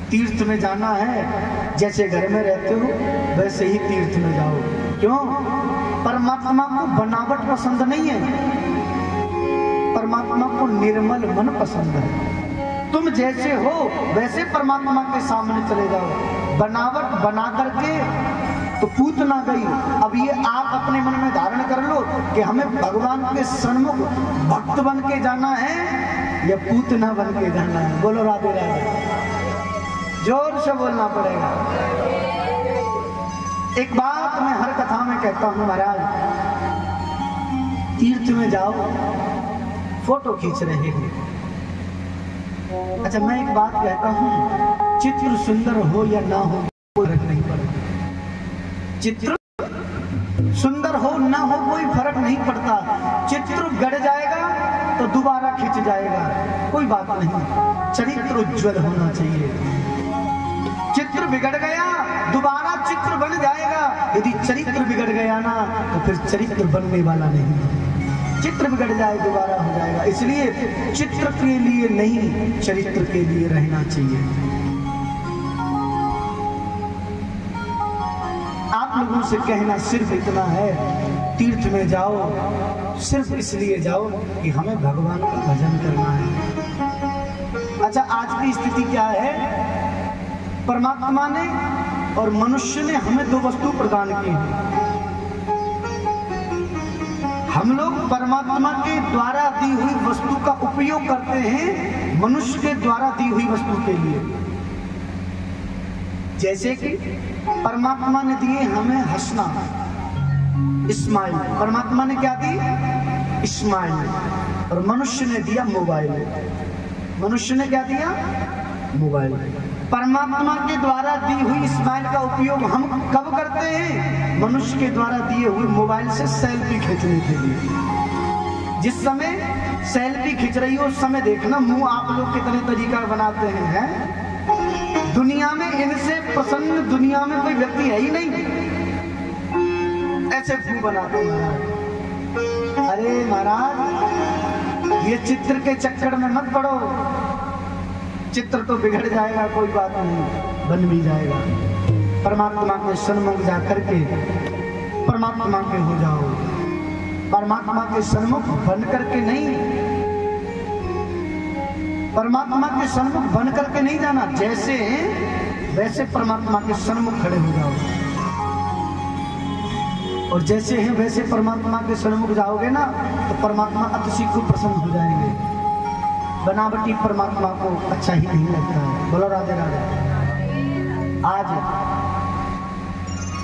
तीर्थ में जाना है, जैसे घर में रहते हो वैसे ही तीर्थ में जाओ। क्यों? परमात्मा को बनावट पसंद नहीं है, परमात्मा को निर्मल मन पसंद है। तुम जैसे हो वैसे परमात्मा के सामने चले जाओ। बनावट बना करके तो पूत ना गई। अब ये आप अपने मन में धारण कर लो कि हमें भगवान के सन्मुख भक्त बन के जाना है या पूतना बन के जाना है। बोलो राधे राधे, जोर से बोलना पड़ेगा। एक बात मैं हर कथा में कहता हूँ महाराज, तीर्थ में जाओ, फोटो खींच रहे हो। अच्छा मैं एक बात कहता हूँ, चित्र सुंदर हो या ना हो कोई फर्क नहीं पड़ता। चित्र सुंदर हो ना हो कोई फर्क नहीं पड़ता। चित्र गड़ जाएगा तो दोबारा खींच जाएगा, कोई बात नहीं। चरित्र उज्जवल होना चाहिए। चित्र बिगड़ गया, दोबारा चित्र बन जाएगा, यदि चरित्र बिगड़ गया ना तो फिर चरित्र बनने वाला नहीं, चित्र बिगड़ जाए दोबारा हो जाएगा। इसलिए चित्र के लिए नहीं, चरित्र के लिए रहना चाहिए। आप लोगों से कहना सिर्फ इतना है, तीर्थ में जाओ सिर्फ इसलिए जाओ कि हमें भगवान का भजन करना है। अच्छा, आज की स्थिति क्या है? परमात्मा ने और मनुष्य ने हमें दो वस्तु प्रदान की है। हम लोग परमात्मा के द्वारा दी हुई वस्तु का उपयोग करते हैं मनुष्य के द्वारा दी हुई वस्तु के लिए। जैसे कि परमात्मा ने दिए हमें हंसना, स्माइल। परमात्मा ने क्या दी? स्माइल। और मनुष्य ने दिया मोबाइल। मनुष्य ने क्या दिया? मोबाइल। परमात्मा के द्वारा दी हुई स्माइल का उपयोग हम कब करते हैं? मनुष्य के द्वारा दिए हुए मोबाइल से सेल्फी खींचने के लिए। जिस समय सेल्फी खींच रही हो उस समय देखना मुंह आप लोग कितने तरीका बनाते हैं। दुनिया में इनसे प्रसन्न दुनिया में कोई व्यक्ति है ही नहीं, ऐसे मुंह बनाते हैं। अरे महाराज, ये चित्र के चक्कर में मत पड़ो, चित्र तो बिगड़ जाएगा, कोई बात नहीं, बन भी जाएगा। परमात्मा के सन्मुख जाकर के परमात्मा के हो जाओ। परमात्मा के सन्मुख बन करके नहीं, परमात्मा के सन्मुख बन करके नहीं जाना, जैसे वैसे परमात्मा के सन्मुख खड़े हो जाओ। और जैसे हैं वैसे परमात्मा के सन्मुख जाओगे ना तो परमात्मा अतिशीघ्र प्रसन्न हो जाएंगे। बनावटी परमात्मा को अच्छा ही नहीं लगता है। बोलो राधे राधे। आज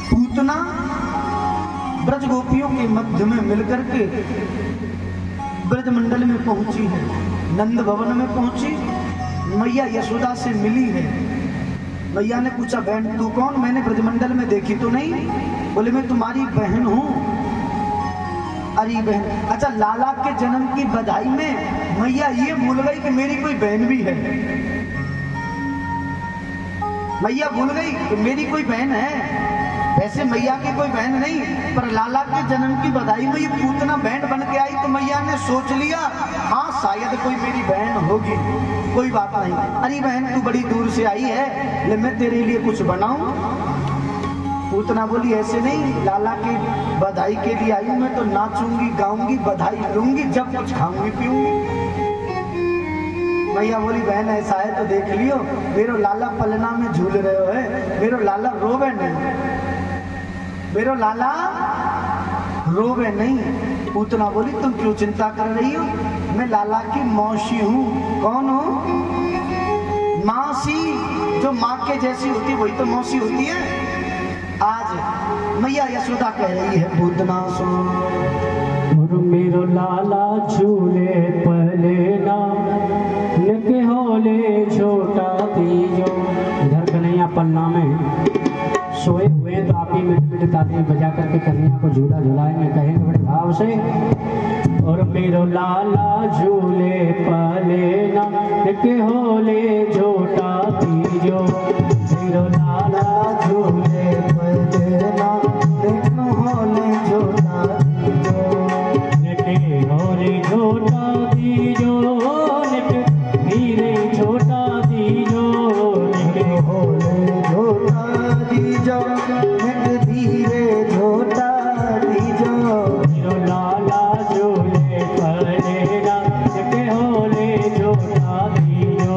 पूतना ब्रज गोपियों के मध्य में मिलकर के ब्रज मंडल में पहुंची है, नंद भवन में पहुंची, मैया यशोदा से मिली है। मैया ने पूछा, बहन तू कौन? मैंने ब्रजमंडल में देखी तो नहीं। बोले मैं तुम्हारी बहन हूं। अरे बहन, अच्छा लाला के जन्म की बधाई में मैया ये भूल गई कि मेरी कोई बहन भी है। मैया भूल गई कि मेरी कोई बहन है। वैसे मैया की कोई बहन नहीं, पर लाला के जन्म की बधाई में ये पूतना बहन बन के आई तो मैया ने सोच लिया हाँ शायद कोई मेरी बहन होगी, कोई बात नहीं। अरे बहन तू बड़ी दूर से आई है, ले मैं तेरे लिए कुछ बनाऊं? पूतना बोली ऐसे नहीं, लाला की बधाई के लिए आई हूं, मैं तो नाचूंगी गाऊंगी बधाई लूंगी जब कुछ खाऊंगी पीऊंगी। मैया बोली बहन ऐसा है तो देख लियो, मेरो लाला पलना में झूल रहे हो है, मेरो लाला रोवे नहीं, मेरो लाला रोवे नहीं। पूतना बोली तुम क्यों चिंता कर रही हो, मैं लाला की मौसी हूँ। कौन हो? मौसी, जो माँ के जैसी होती वही तो मौसी होती है। आज मैया यशोदा कह रही है पूतना सुनो, मेरो लाला झूले पलेना लेके होले छोटा तीजो। इधर कन्हैया पन्ना में सोए हुए तो आप ही मिट तालियां बजा करके कन्हैया को झूला झुलाएंगे, कहेंगे बड़े भाव से। और मेरो लाला झूले पलेना लेके होले छोटा तीजो, मेरो लाला झूले पलेना लेके होले छोटा तीजो, लेके होले छोटा तीजो, लेके धीरे छोटा तीजो, लेके होले छोटा तीजो, लेके धीरे छोटा तीजो, मेरो लाला झूले पलेना लेके होले छोटा तीजो,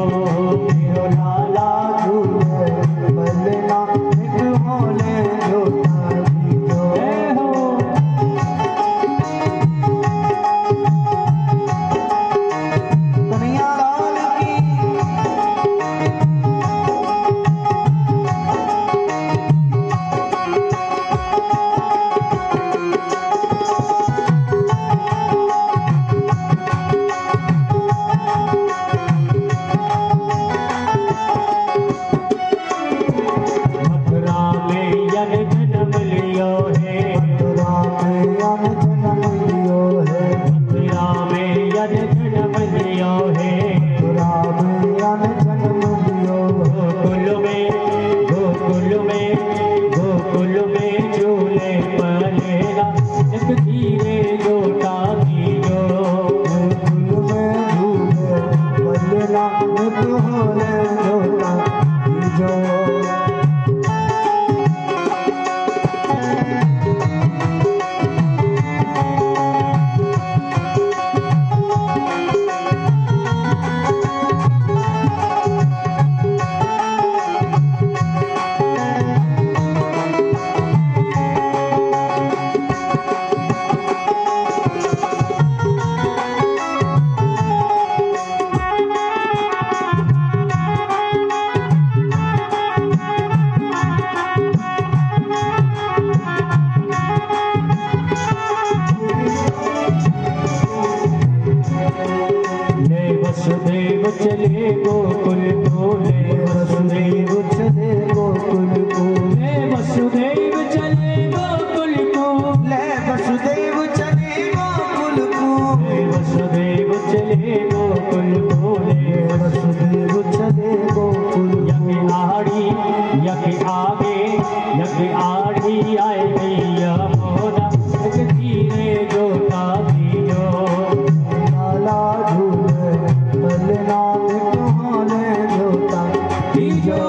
मेरो लाला झूले पलेना लेके होले छोटा तीजो। कन्हैया लाल की मथुरा में यन जन्म लियो है, मथुरा में यन जन्म लियो है, मथुरा में यन जन्म लियो है, मथुरा में यन जन्म लियो है। गोकुल में गोकुल में गोकुल होले जोता दीजो। चले गोकुल को ले वसुदेव चले गोकुल को ले वसुदेव चले गोकुल को ले वसुदेव चले गोकुल को ले वसुदेव चले गोकुल को ले वसुदेव चले गोकुल यके आड़ी यके आगे यके आड़ी आए भैया मोरा धीरे जोता दीजो। लाला झूले बलनाम तुम्हारे जोता दीजो।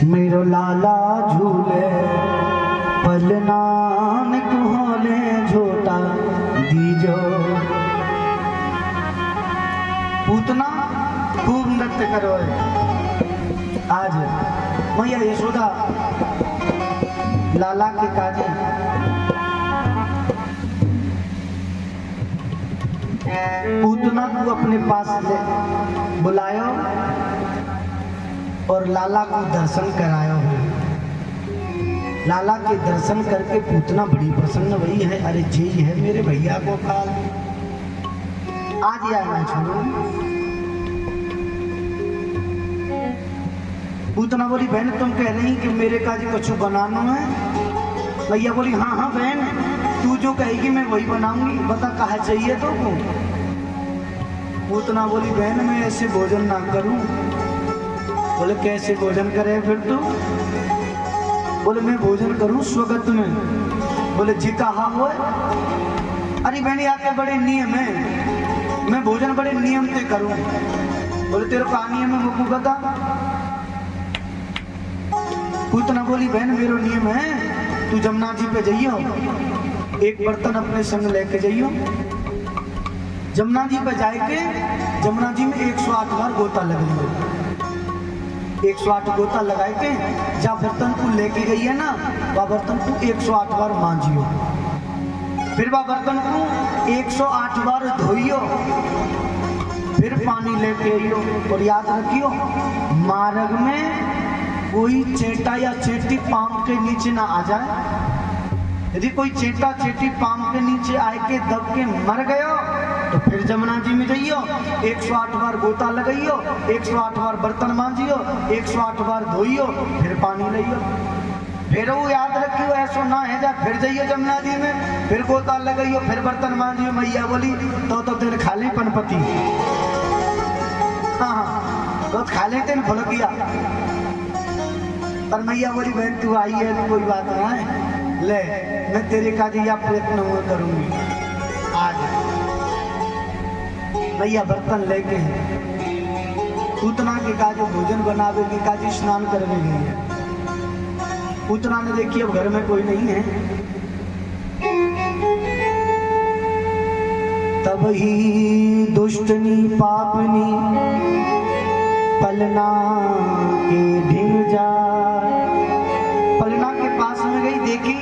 मेरो लाला झूले पलनान कुहले झोटा दीजो। पूतना खूब नृत्य करो आज मैया यशोदा लाला के काजी पूतना को अपने पास ले बुलायो और लाला को दर्शन करायो है। लाला के दर्शन करके पूतना बड़ी प्रसन्न हुई है। अरे जी है मेरे भैया को काल आज या ना छोड़ो। पूतना बोली बहन तुम कह रही कि मेरे काज कुछ बनाना है। भैया बोली हाँ हाँ बहन तू जो कहेगी मैं वही बनाऊंगी बता कहा चाहिए तो को। पूतना बोली बहन मैं ऐसे भोजन ना करूं। बोले कैसे भोजन करे फिर तू। बोले मैं भोजन करूं स्वगत में। बोले जी कहा हो। अरे बहन यहाँ के बड़े नियम है मैं भोजन बड़े नियम से करूं। बोले तेरे को नियम है मुझको बता। पूतना बोली बहन मेरो नियम है तू जमुना जी पे जाइयो एक बर्तन अपने संग लेके जाइयो। जमुना जी पे जाके जमुना जी में 108 बार गोता लगे। 108 गोता लगाए के जहाँ बर्तन को लेके गई है ना वह बर्तन को 108 बार मांझियो। फिर वह बर्तन को 108 बार धोइयो। फिर पानी लेके आइयो। और याद रखियो मार्ग में कोई चेटा या चेटी पाम के नीचे ना आ जाए। यदि कोई चेटा चेटी पाम के नीचे आए के दब के मर गयो तो फिर जमुना जी में जाइयो, 108 बार गोता लगाइयो, 108 बार बर्तन मांजियो, 108 बार धोइयो, फिर पानी लइयो। फिर वो याद रखियो ऐसो ना है जा, फिर जाइयो जमुना जी में, फिर गोता लगाइयो, फिर बर्तन मांजियो। मैया बोली तो दिन खा ले पनपति। हाँ तो खा लेते न फुलकिया। पर मैया बोली बहन तू आई है तो कोई बात ना है, ले मैं तेरे काजी या प्रयत्न हुआ करूंगी। आज मैया बर्तन लेके पूतना के काजो भोजन बनावेगी, काजी स्नान करने गई है। पूतना ने देखी अब घर में कोई नहीं है, तब ही दुष्टनी पापनी पलना के ढिंग जा। पलना के पास में गई, देखी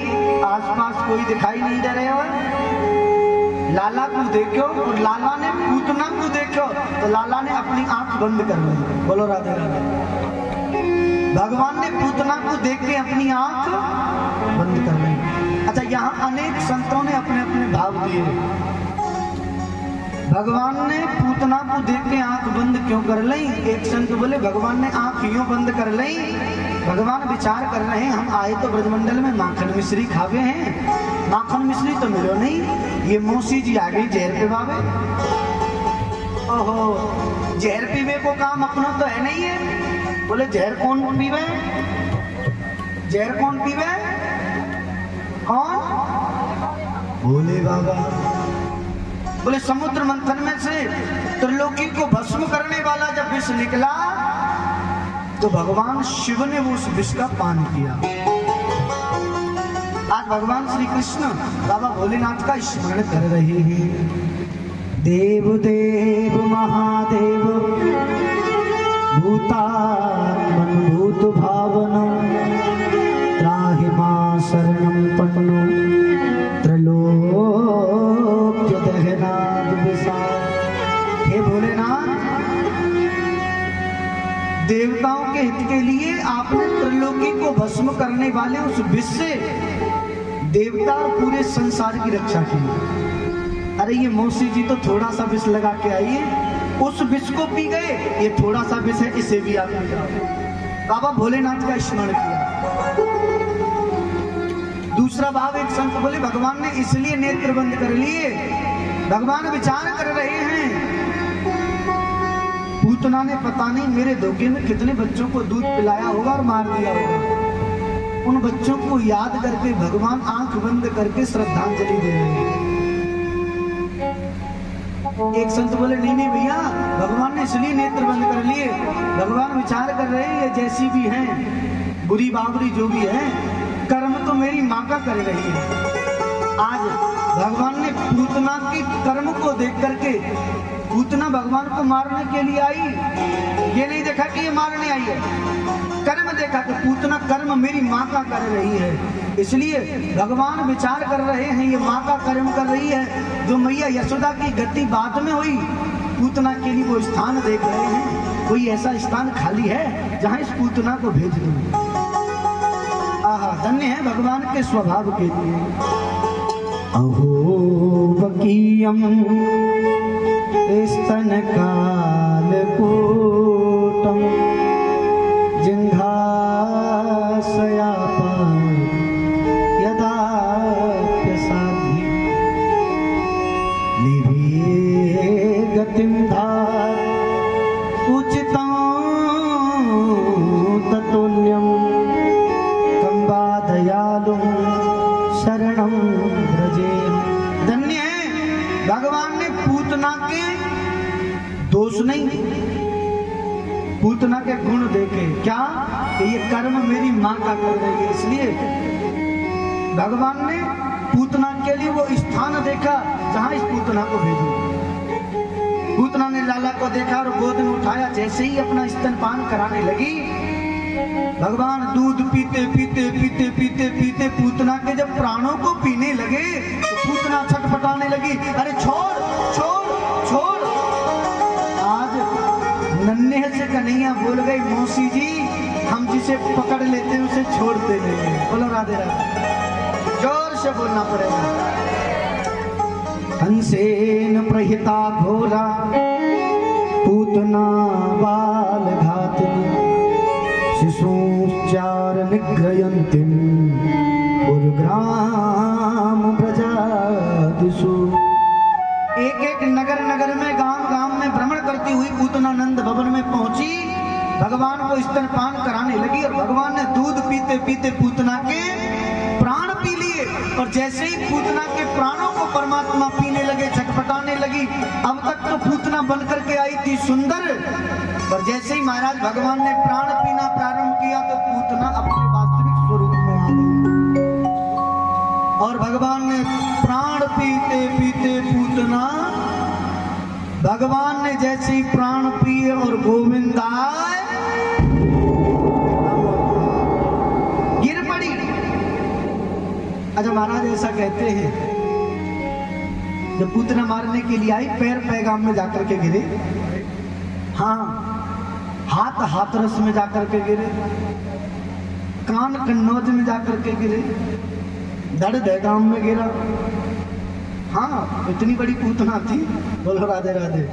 आसपास कोई दिखाई नहीं दे रहे हो। लाला को देखो और लाला ने पूतना को देखो, तो लाला ने अपनी आंख बंद कर ली। बोलो राधे राधे। भगवान ने पूतना को देख के अपनी आंख बंद कर ली। अच्छा, यहाँ अनेक संतों ने अपने अपने भाव दिए। भगवान ने पूतना को देख के आंख बंद क्यों कर ली? एक संत बोले भगवान ने आंख यूं बंद कर ली, भगवान विचार कर रहे हैं हम आए तो ब्रजमंडल में माखन मिश्री खावे हैं, माखन मिश्री तो मिलो नहीं, ये मौसी जी आ गई जहर पे बाबे। ओहो, जहर पीवे को काम अपना तो है नहीं है। बोले जहर कौन पीवे? जहर कौन पीवे? कौन? बोले बाबा। बोले समुद्र मंथन में से त्रिलोकी को भस्म करने वाला जब विष निकला तो भगवान शिव ने वो उस विष का पान किया। आज भगवान श्री कृष्ण बाबा भोलेनाथ का स्मरण कर रहे हैं। देव देव महादेव भूतात्मन भूत भावनम त्राहि मां शरणं पन्नो त्रलोक्य दहनाद विशाल। हे भोलेनाथ, देवताओं के हित के लिए आपने त्रिलोकी को भस्म करने वाले उस विष से देवता और पूरे संसार की रक्षा की। अरे ये मौसी जी तो थोड़ा सा विष लगा के आई है, उस विष को पी गए, ये थोड़ा सा विष है इसे भी आप पी जाओ। बाबा भोलेनाथ का स्मरण किया। दूसरा भाव एक संत बोले भगवान ने इसलिए नेत्र बंद कर लिए, भगवान विचार कर रहे हैं पूतना ने पता नहीं मेरे धोखे में कितने बच्चों को दूध पिलाया होगा और मार दिया होगा। उन बच्चों को याद करके भगवान आंख बंद करके श्रद्धांजलि दे रहे हैं। एक संत बोले नहीं नहीं भैया, भगवान ने इसलिए नेत्र बंद कर लिए, भगवान विचार कर रहे हैं ये जैसी भी हैं, बुरी बाबरी जो भी है, कर्म तो मेरी माँ का कर रही है। आज भगवान ने पूतना के कर्म को देख करके, पूतना भगवान को मारने के लिए आई, ये नहीं देखा कि ये मारने आई है, कर्म देखा कि पूतना कर्म मेरी माँ का कर रही है, इसलिए भगवान विचार कर रहे हैं ये माँ का कर्म कर रही है। जो मैया यशोदा की गति बाद में हुई, पूतना के लिए वो स्थान देख रहे हैं, कोई ऐसा स्थान खाली है जहाँ इस पूतना को भेज दूं। आहा, धन्य है भगवान के स्वभाव के लिए। अहो बकीयम स्तन काल कूटम जिंघासयापा यदा प्रसादी लिभे गतिम धार उचितं ततुल्यम कंबा दयालु शरणं व्रजे। धन्य है भगवान ने पूतना के दोष नहीं, पूतना के गुण देखे, क्या कि ये कर्म मेरी माँ का कर रही है, इसलिए भगवान ने पूतना के लिए वो स्थान देखा जहां इस पूतना को भेजो। पूतना ने लाला को देखा और गोद में उठाया, जैसे ही अपना स्तनपान कराने लगी, भगवान दूध पीते पीते पीते पीते पीते पूतना के जब प्राणों को पीने लगे तो पूतना छटपटाने लगी, अरे छोड़ छोड़ छोड़। आज नन्हे से कन्हैया बोल गई, मौसी जी हम जिसे पकड़ लेते हैं उसे छोड़ते नहीं। बोलो राधे राधे, जोर से बोलना पड़ेगा। हंसेन प्रहिता घोरा पूतना बाल घातिनी शिशुश्चार निग्रयन्तीं पुरग्राम प्रजादिषु। एक एक नगर नगर में गांव गांव में भ्रमण करती हुई पूतना नंद भवन में पहुंची, भगवान को स्तनपान कराने लगी और भगवान ने दूध पीते पीते पूतना के प्राण पी लिए। और जैसे ही पूतना के प्राणों को परमात्मा पीने लगे, छटपटाने लगी। अब तक तो पूतना बनकर के आई थी सुंदर, पर जैसे ही महाराज भगवान ने प्राण पीना प्रारंभ किया तो पूतना अपने वास्तविक स्वरूप में आ गई। और भगवान ने प्राण पीते पीते पूतना, भगवान ने जैसे ही प्राण पिए और गोविंदा गिर पड़ी। अच्छा महाराज ऐसा कहते हैं, जब पूतना मारने के लिए आई पैर पैगाम में जाकर के गिरे, हाँ हाथ हाथरस में जाकर के गिरे, कान कन्नौज में जाकर के गिरे, धड़ दहगाम में गिरा। हाँ इतनी बड़ी पूतना थी। बोलो राधे राधे।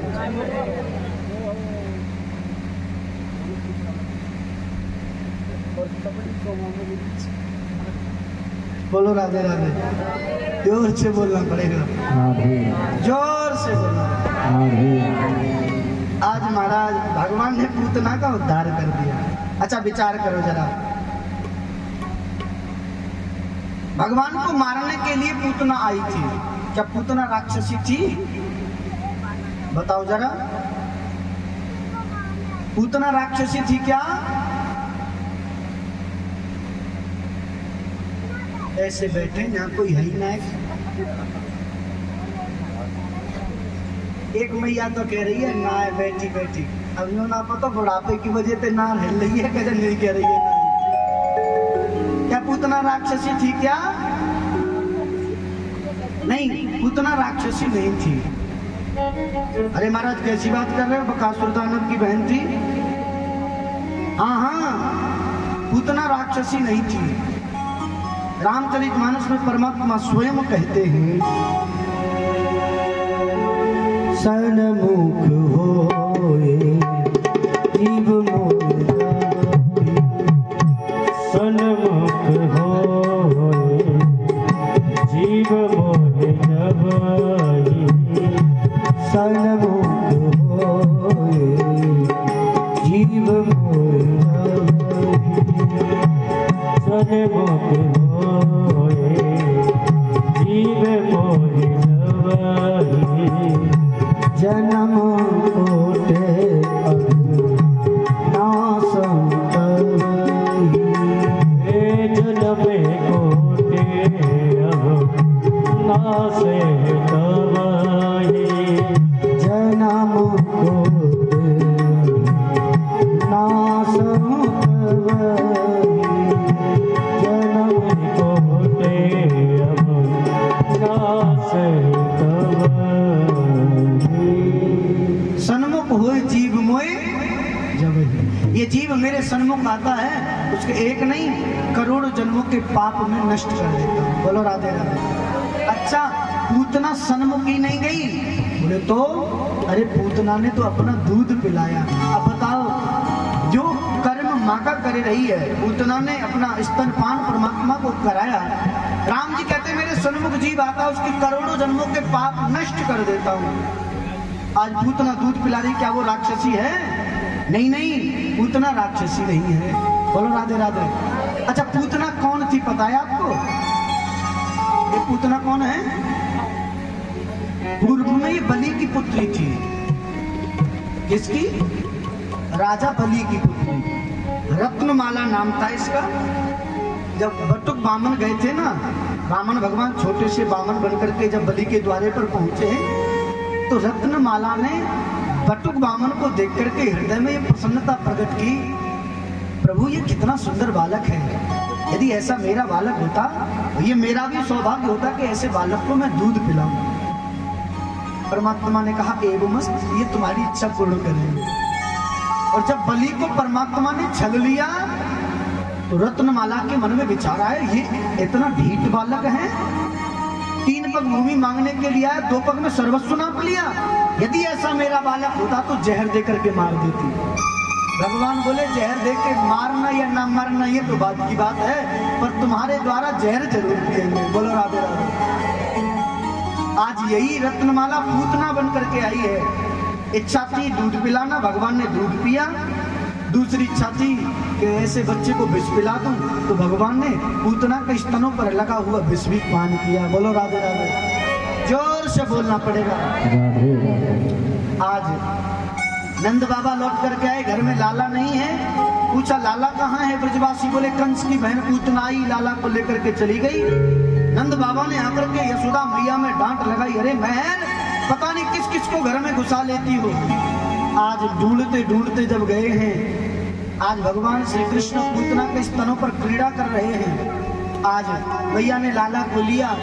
बोलो राधे राधे। जोर से बोलना पड़ेगा, जोर से बोलना। आज महाराज भगवान ने पूतना का उद्धार कर दिया। अच्छा विचार करो जरा, भगवान को मारने के लिए पूतना आई थी, क्या पूतना राक्षसी थी? बताओ जरा, पूतना राक्षसी थी क्या? ऐसे बैठे यहाँ कोई है ही ना। एक मैया तो कह रही है ना है बैठी बैठी, अब यूं ना पता बुढ़ापे की वजह से ना हिल रही है, कैसे नहीं कह रही है ना। क्या पूतना राक्षसी थी क्या? नहीं, पूतना राक्षसी नहीं थी। अरे महाराज कैसी बात कर रहे हो, बकासुर दानव की बहन थी। हाँ हाँ पूतना राक्षसी नहीं थी। रामचरितमानस में परमात्मा स्वयं कहते हैं, सन्मुख होए जीव मोहि, सन्मुख होए जीव मोहि जबाई, सन्मुख होए जीव मोहि जबाई, सन्मुख होए जीव मोहि जबाई, जन्म कोटे नासं तवई, जन्म कोटे नासे तवाई, जन्म कोटे नासं तवई, जन्म कोटे नासे तवाई। सन्मुख होए जीव मोए जब, ये जीव मेरे सन्मुख आता है, उसके एक नहीं करोड़ों जन्मों के पाप में नष्ट कर देता हूँ। बोलो राधे राधे। अच्छा पूतना सन्मुख ही नहीं गई, बोले तो अरे पूतना ने तो अपना दूध पिलाया। अब बताओ, जो कर्म माता कर रही है, पूतना ने अपना स्तनपान परमात्मा को कराया। राम जी कहते मेरे सन्मुख जीव आता, उसके करोड़ों जन्मों के पाप नष्ट कर देता हूँ। आज पूतना दूध पिला रही, क्या वो राक्षसी है? नहीं नहीं, पूतना राक्षसी नहीं है। बोलो राधे राधे। अच्छा पूतना कौन थी पता है आपको? ये पूतना कौन है? पूर्व में ये बलि की पुत्री थी। किसकी? राजा बलि की पुत्री। रत्नमाला नाम था इसका। जब बटुक बामन गए थे ना, बामन भगवान छोटे से बामन बनकर के जब बलि के द्वारे पर पहुंचे, तो रत्नमाला ने बटुक बामन को देख करके हृदय में ये प्रसन्नता प्रकट की, प्रभु ये कितना सुंदर बालक है, यदि ऐसा मेरा बालक होता तो ये मेरा भी सौभाग्य होता कि ऐसे बालक को मैं दूध पिलाऊं। परमात्मा ने कहा एवमस्त, ये तुम्हारी इच्छा पूर्ण करेंगे। और जब बलि को परमात्मा ने छल लिया तो रत्नमाला के मन में विचार आया, ये इतना ढीठ बालक है, 3 पग भूमि मांगने के लिए आया, 2 पग में सर्वस्व नाप लिया। यदि ऐसा मेरा बालक होता तो जहर दे करके मार देती। भगवान बोले जहर दे के मारना या ना मारना ये तो बात की बात है, पर तुम्हारे द्वारा जहर जरूर पिएंगे। बोलो राधे राधे। आज यही रत्नमाला पूतना बन करके आई है। इच्छा थी दूध पिलाना, भगवान ने दूध पिया। दूसरी इच्छा थी कि ऐसे बच्चे को विष पिला दूं, तो भगवान ने पूतना के स्तनों पर लगा हुआ विष भी पान किया। बोलो राधे राधे। जोर से बोलना पड़ेगा। आज नंद बाबा लौट करके आए, घर में लाला नहीं है। पूछा लाला कहाँ है? ब्रजवासी बोले कंस की बहन पूतना आई, लाला को लेकर के चली गई। नंद बाबा ने आकर के यशोदा मैया में डांट लगाई, अरे बहन पता नहीं किस किस को घर में घुसा लेती हो। आज ढूंढते ढूंढते जब गए हैं, आज भगवान श्री कृष्ण पूतना के स्तनों पर क्रीड़ा कर रहे हैं। आज मैया ने लाला को लिया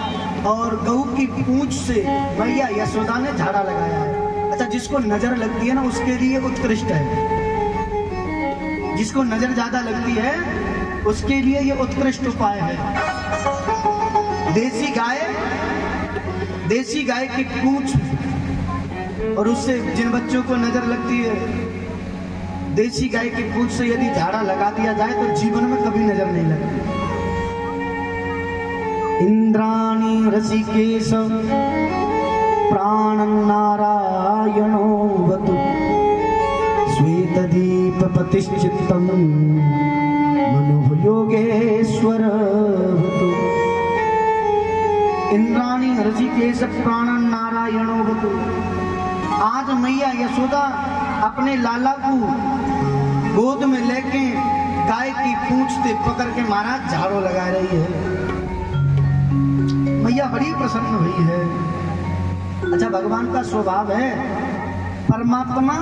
और गऊ की पूंछ से मैया यशोदा ने झाड़ा लगाया है। अच्छा, जिसको नजर लगती है ना उसके लिए उत्कृष्ट है। जिसको नजर ज्यादा लगती है उसके लिए ये उत्कृष्ट उपाय है। देसी गाय की पूंछ, और उससे जिन बच्चों को नजर लगती है, देसी गाय की पूंछ से यदि झाड़ा लगा दिया जाए तो जीवन में कभी नजर नहीं लगती। इंद्राणी ऋषिकेश प्राण नारायणो वतु श्वेतदीप प्रतिष्ठितम मनो योगेश्वर वतु। इंद्राणी ऋषिकेश प्राण नारायणो वतु। आज मैया यशोदा अपने लाला को गोद में लेके गाय की पूंछ से पकड़ के महाराज झाड़ू लगा रही है। मैया बड़ी प्रसन्न हुई है। अच्छा, भगवान का स्वभाव है, परमात्मा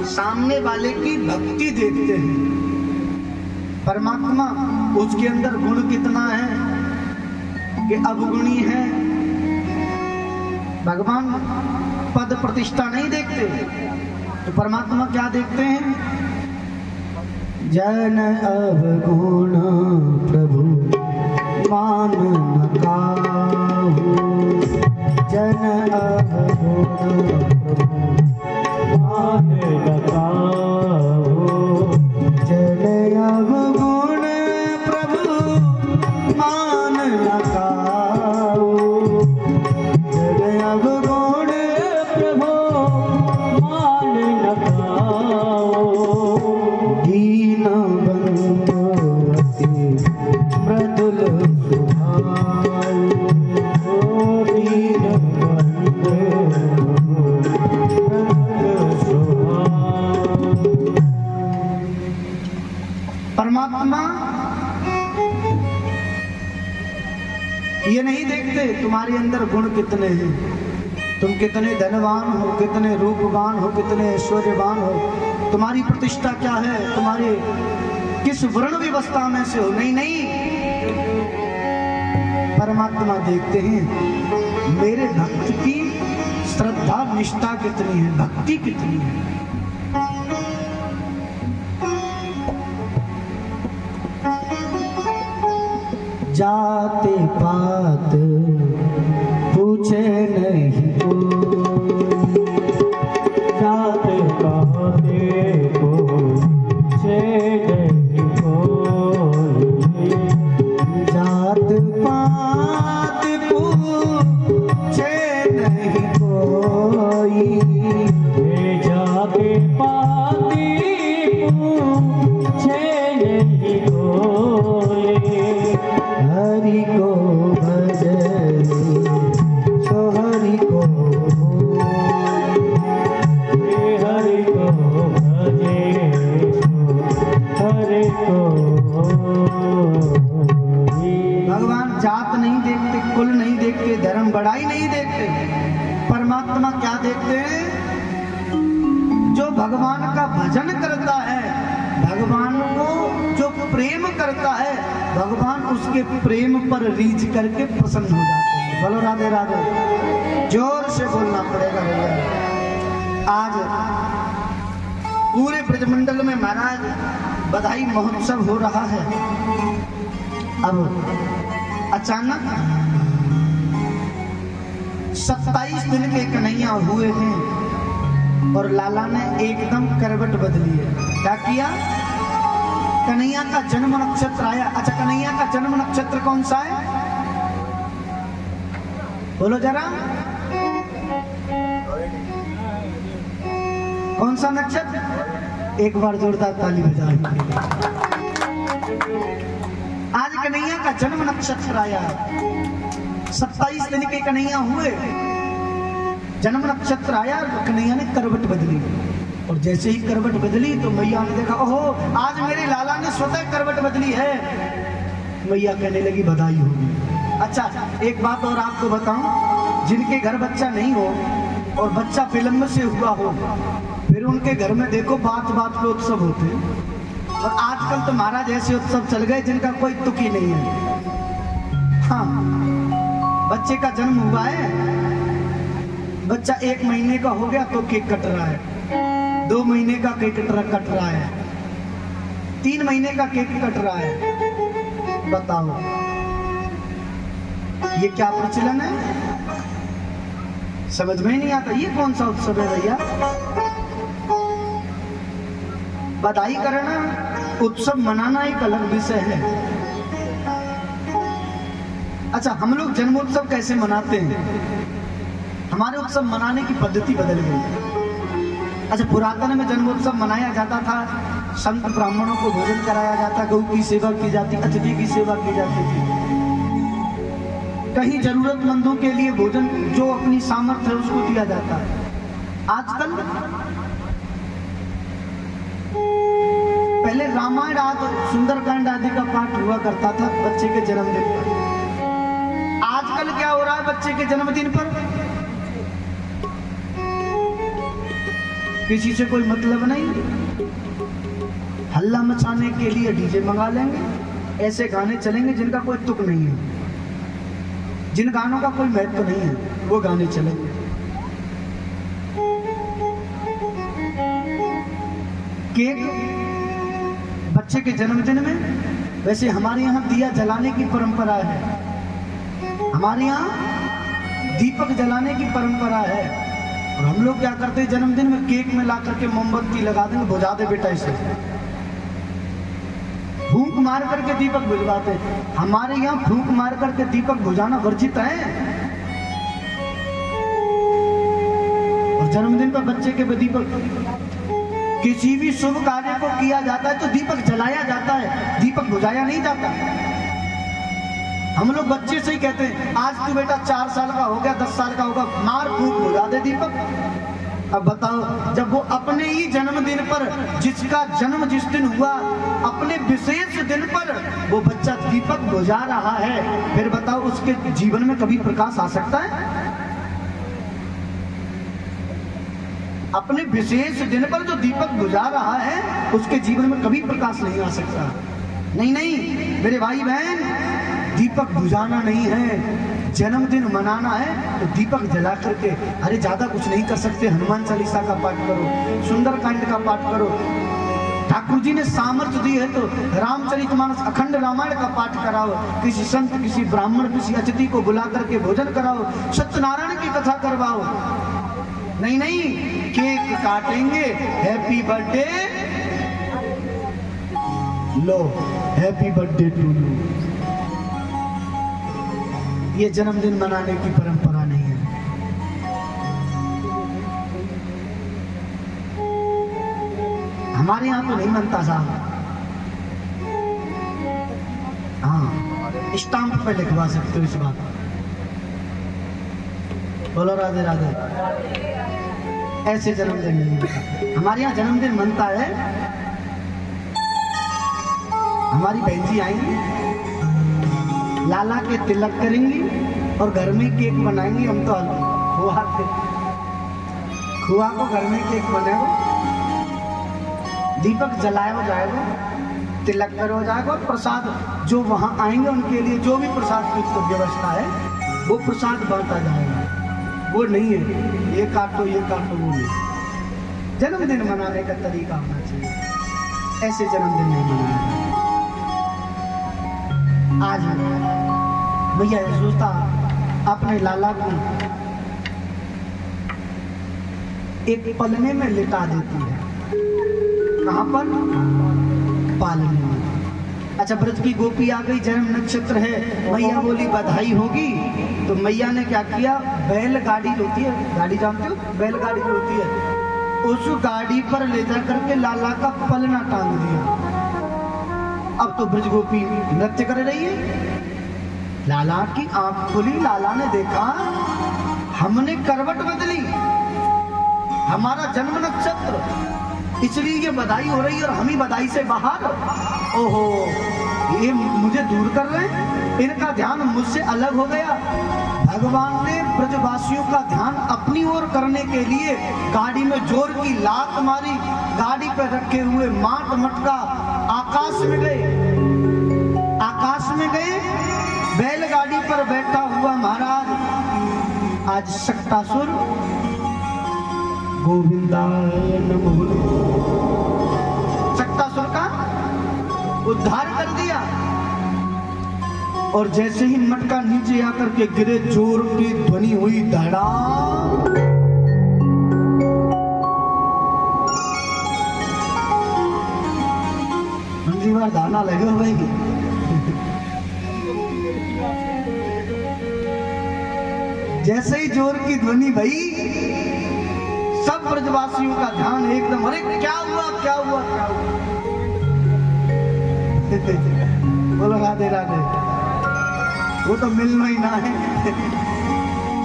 सामने वाले की भक्ति देखते हैं। परमात्मा उसके अंदर गुण कितना है कि अवगुणी है। भगवान पद प्रतिष्ठा नहीं देखते, तो परमात्मा क्या देखते हैं? जन अवगुण प्रभु मान न काहू, जन अवगुण प्रभु मान न काहू, जन अवगुण प्रभु मान न काहू, जन अवगुण प्रभु मान न काहू, दीन बंधु अति मृदुल सुभाऊ, दीन बंधु मृदुल सुभाऊ। परमात्मा ये नहीं देखते तुम्हारे अंदर गुण कितने हैं, तुम कितने धनवान हो, कितने रूपवान हो, कितने ऐश्वर्यवान हो, तुम्हारी प्रतिष्ठा क्या है, तुम्हारे किस वर्ण व्यवस्था में से हो। नहीं नहीं, परमात्मा देखते हैं मेरे भक्त की श्रद्धा निष्ठा कितनी है, भक्ति कितनी है। जाते पात पूछे नहीं कोई, जाते पाते पूछे नहीं कोई, जात पात पूछे नहीं कोई, जाते पाती पूछे नहीं कोई। हरि को भजे सो हरि को, हरि को भजे सो हरि को। भगवान जात नहीं देखते, कुल नहीं देखते, धर्म बढ़ाई नहीं देखते। परमात्मा क्या देखते हैं? जो भगवान का भजन करता है, भगवान को जो प्रेम करता है, भगवान उसके प्रेम पर रीझ करके प्रसन्न हो जाते हैं। बोलो राधे राधे। जोर से बोलना पड़ेगा भैया। आज पूरे ब्रजमंडल में महाराज बधाई महोत्सव हो रहा है। अब अचानक 27 दिन के कन्हैया हुए हैं और लाला ने एकदम करवट बदली है। क्या किया? कन्हैया का जन्म नक्षत्र आया। अच्छा, कन्हैया का जन्म नक्षत्र कौन सा है? बोलो जरा, कौन सा नक्षत्र? एक बार जोरदार ताली बजाओ। आज कन्हैया का जन्म नक्षत्र आया। 27 दिन के कन्हैया हुए, जन्म नक्षत्र आया, कन्हैया ने करवट बदली। और जैसे ही करवट बदली तो मैया ने देखा, ओहो, आज मेरे लाला ने स्वतः करवट बदली है। मैया कहने लगी बधाई होगी। अच्छा, एक बात और आपको बताऊं, जिनके घर बच्चा नहीं हो और बच्चा विलंब से हुआ हो, फिर उनके घर में देखो बात बात पे उत्सव होते हैं। और आजकल तो महाराज ऐसे उत्सव चल गए जिनका कोई तुक ही नहीं है। हाँ, बच्चे का जन्म हुआ है, बच्चा 1 महीने का हो गया तो केक कट रहा है, 2 महीने का केक कट रहा है, 3 महीने का केक कट रहा है। बताओ ये क्या प्रचलन है? समझ में नहीं आता। ये कौन सा उत्सव है भैया? बधाई करना, उत्सव मनाना एक अलग विषय है। अच्छा, हम लोग जन्मोत्सव कैसे मनाते हैं? हमारे उत्सव मनाने की पद्धति बदल गई। अच्छा, पुरातन में जन्मोत्सव मनाया जाता था, संत ब्राह्मणों को भोजन कराया जाता, गौ की सेवा की जाती, अतिथि की सेवा की जाती थी। कहीं जरूरतमंदों के लिए भोजन जो अपनी सामर्थ्य है उसको दिया जाता है। आजकल पहले रामायण आदि, सुंदरकांड आदि का पाठ हुआ करता था बच्चे के जन्मदिन पर। आजकल क्या हो रहा है? बच्चे के जन्मदिन पर किसी से कोई मतलब नहीं, हल्ला मचाने के लिए डीजे मंगा लेंगे, ऐसे गाने चलेंगे जिनका कोई तुक नहीं है, जिन गानों का कोई महत्व नहीं है, वो गाने चलेंगे। केक बच्चे के जन्मदिन में, वैसे हमारे यहाँ दिया जलाने की परंपरा है, हमारे यहाँ दीपक जलाने की परंपरा है। और हम लोग क्या करते हैं, जन्मदिन में केक में ला करके मोमबत्ती लगा देंगे, बुझा दे बेटा इसे, फूंक मार करके दीपक बुझवाते। हमारे यहाँ फूंक मार करके दीपक बुझाना वर्जित है। और जन्मदिन पर बच्चे के दीपक, किसी भी शुभ कार्य को किया जाता है तो दीपक जलाया जाता है, दीपक बुझाया नहीं जाता। हम लोग बच्चे से ही कहते हैं, आज तू बेटा 4 साल का हो गया, 10 साल का होगा, मार फूंक बुझा दे दीपक। अब बताओ, जब वो अपने ही जन्मदिन पर, जिसका जन्म जिस दिन हुआ, अपने विशेष दिन पर वो बच्चा दीपक बुझा रहा है, फिर बताओ उसके जीवन में कभी प्रकाश आ सकता है? अपने विशेष दिन पर जो दीपक बुझा रहा है उसके जीवन में कभी प्रकाश नहीं आ सकता। नहीं नहीं मेरे भाई बहन, दीपक बुझाना नहीं है, जन्मदिन मनाना है तो दीपक जला करके, अरे ज्यादा कुछ नहीं कर सकते, हनुमान चालीसा का पाठ करो, सुंदरकांड का पाठ करो, ठाकुर जी ने सामर्थ्य दी है तो रामचरितमानस अखंड रामायण का पाठ कराओ, किसी संत, किसी ब्राह्मण, किसी अतिथि को बुला करके भोजन कराओ, सत्यनारायण की कथा करवाओ। नहीं नहीं, केक काटेंगे, हैप्पी बर्थडे, लो हैप्पी बर्थडे टू यू। ये जन्मदिन मनाने की परंपरा नहीं है। हमारे यहाँ तो नहीं मनता साहब। हाँ, स्टाम्प पे लिखवा सकते हो इस बात। बोलो राधे राधे। ऐसे जन्मदिन नहीं मनता। हमारे यहाँ जन्मदिन मनता है, हमारी बहन जी आएंगी, लाला के तिलक करेंगी और घर में केक बनाएंगी। हम तो खुआ को घर में केक बनेगा, दीपक जलाया जाएगा, तिलक करो जाएगा, और प्रसाद जो वहाँ आएंगे उनके लिए जो भी प्रसाद की तो व्यवस्था है वो प्रसाद बांटा जाएगा। वो नहीं है ये काटो ये काटो, वो नहीं। जन्मदिन मनाने का तरीका होना चाहिए, ऐसे जन्मदिन नहीं मनाना। आज भैया सोचता अपने लाला को एक पलने में लिटा देती है। कहाँ पर? पालने में। अच्छा, ब्रज की गोपी आ गई, जन्म नक्षत्र है, मैया बोली बधाई होगी। तो मैया ने क्या किया, बैलगाड़ी होती है, गाड़ी जानते हो, बैलगाड़ी जो होती है, उस गाड़ी पर ले जा करके लाला का पलना टांग दिया। अब तो ब्रज गोपी नृत्य कर रही है। लाला की आंख खुली, लाला ने देखा हमने करवट बदली, हमारा जन्म नक्षत्र, इसलिए ये बधाई हो रही है और हम ही बधाई से बाहर। ओहो, ये मुझे दूर कर रहे हैं, इनका ध्यान मुझसे अलग हो गया। भगवान ने ब्रजवासियों का ध्यान अपनी ओर करने के लिए गाड़ी में जोर की लात मारी। गाड़ी पर रखे हुए माट मटका आकाश में गए, आकाश में गए। बैलगाड़ी पर बैठा हुआ महाराज आज शक्तासुर गोविंदाय नमः शक्तासुर का उद्धार कर दिया। और जैसे ही मटका नीचे आकर के गिरे, जोर की ध्वनि हुई, धड़ाम। दूसरी बार दाना लगे हुए जैसे ही जोर की ध्वनि भई, सब ब्रजवासियों का ध्यान एकदम, अरे क्या हुआ क्या हुआ क्या हुआ। बोलो राधे राधे। वो तो मिलना ही ना है,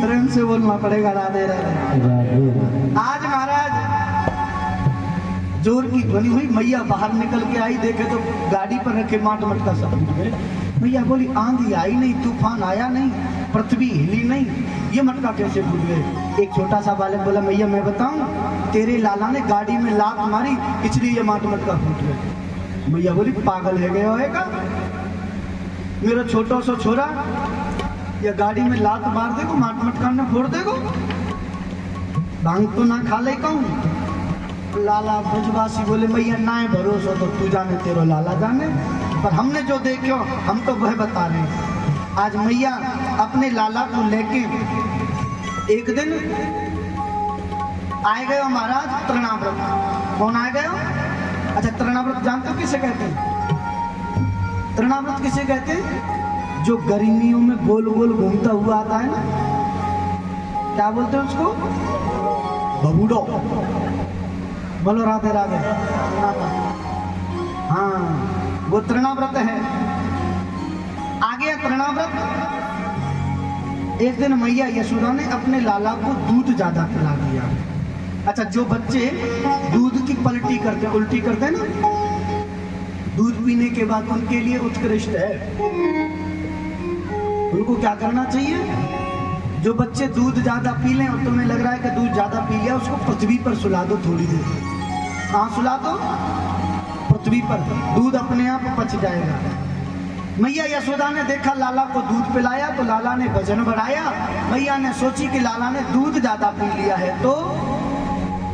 प्रेम से बोलना पड़ेगा राधे राधे। आज महाराज जोर की ध्वनि हुई, मैया बाहर निकल के आई, देखे तो गाड़ी पर रखे माट मटका सब टूट गए। मैया बोली आंधी आई नहीं, तूफान आया नहीं, पृथ्वी हिली नहीं, ये मटका कैसे फूट गए। एक छोटा सा बालक बोला मैया मैं बताऊं, तेरे लाला ने गाड़ी में लात मारी इसलिए ये माट मटका फूट गए। मैया बोली पागल है गया होएगा, मेरा छोटा सा छोरा या गाड़ी में लात मार देगो, माट मटका न फोड़ देगो, भांग तो ना खा ले कहूं। लाला ब्रजवासी बोले मैया ना है भरोसा तो तू जाने, तेरो लाला जाने, पर हमने जो देखो हम तो वह बता रहे हैं। आज मैया अपने लाला को लेके एक दिन आए गए महाराज तृणाव्रत। कौन आए गए? अच्छा, तृणाव्रत जानते हो किसे कहते हैं? तृणाव्रत किसे कहते हैं? जो गर्मियों में गोल गोल घूमता हुआ आता है ना, क्या बोलते हैं उसको? बबूडो। बोलो राधे राधे। हाँ, वो तृणाव्रत है। आ गया तृणाव्रत। एक दिन मैया यशोदा ने अपने लाला को दूध ज्यादा पिला दिया। अच्छा, जो बच्चे दूध की पलटी करते, उल्टी करते हैं ना, दूध पीने के बाद उनके लिए उत्कृष्ट है, उनको क्या करना चाहिए? जो बच्चे दूध ज्यादा पी लें और तुम्हें लग रहा है कि दूध ज्यादा पी लिया, उसको पृथ्वी पर सुला दो थोड़ी देर। कहाँ सुला दो? पृथ्वी पर। दूध अपने आप पच जाएगा। मैया यशोदा ने देखा लाला को दूध पिलाया तो लाला ने वजन बढ़ाया। मैया ने सोची कि लाला ने दूध ज्यादा पी लिया है तो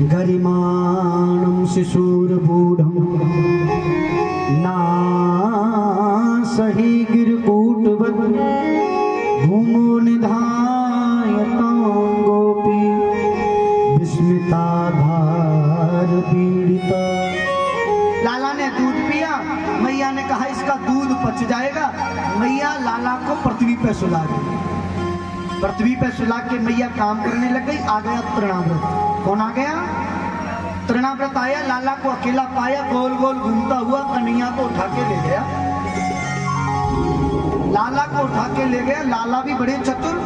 गरिमाणं शिशुर्बूढं ना सही गिरकूटवत् भूमो निधायतां गोपी विस्मिता भार पीड़िता। लाला ने दूध पिया, मैया ने कहा इसका दूध पच जाएगा। मैया लाला को पृथ्वी पे सुला गई। पृथ्वी पे सुला के मैया काम करने लग गई। आ गया तृणाव्रत। कौन आ गया? तृणाव्रत आया, लाला को अकेला पाया, गोल गोल घूमता हुआ कन्हैया को उठा के ले गया। लाला को उठा के ले गया। लाला भी बड़े चतुर,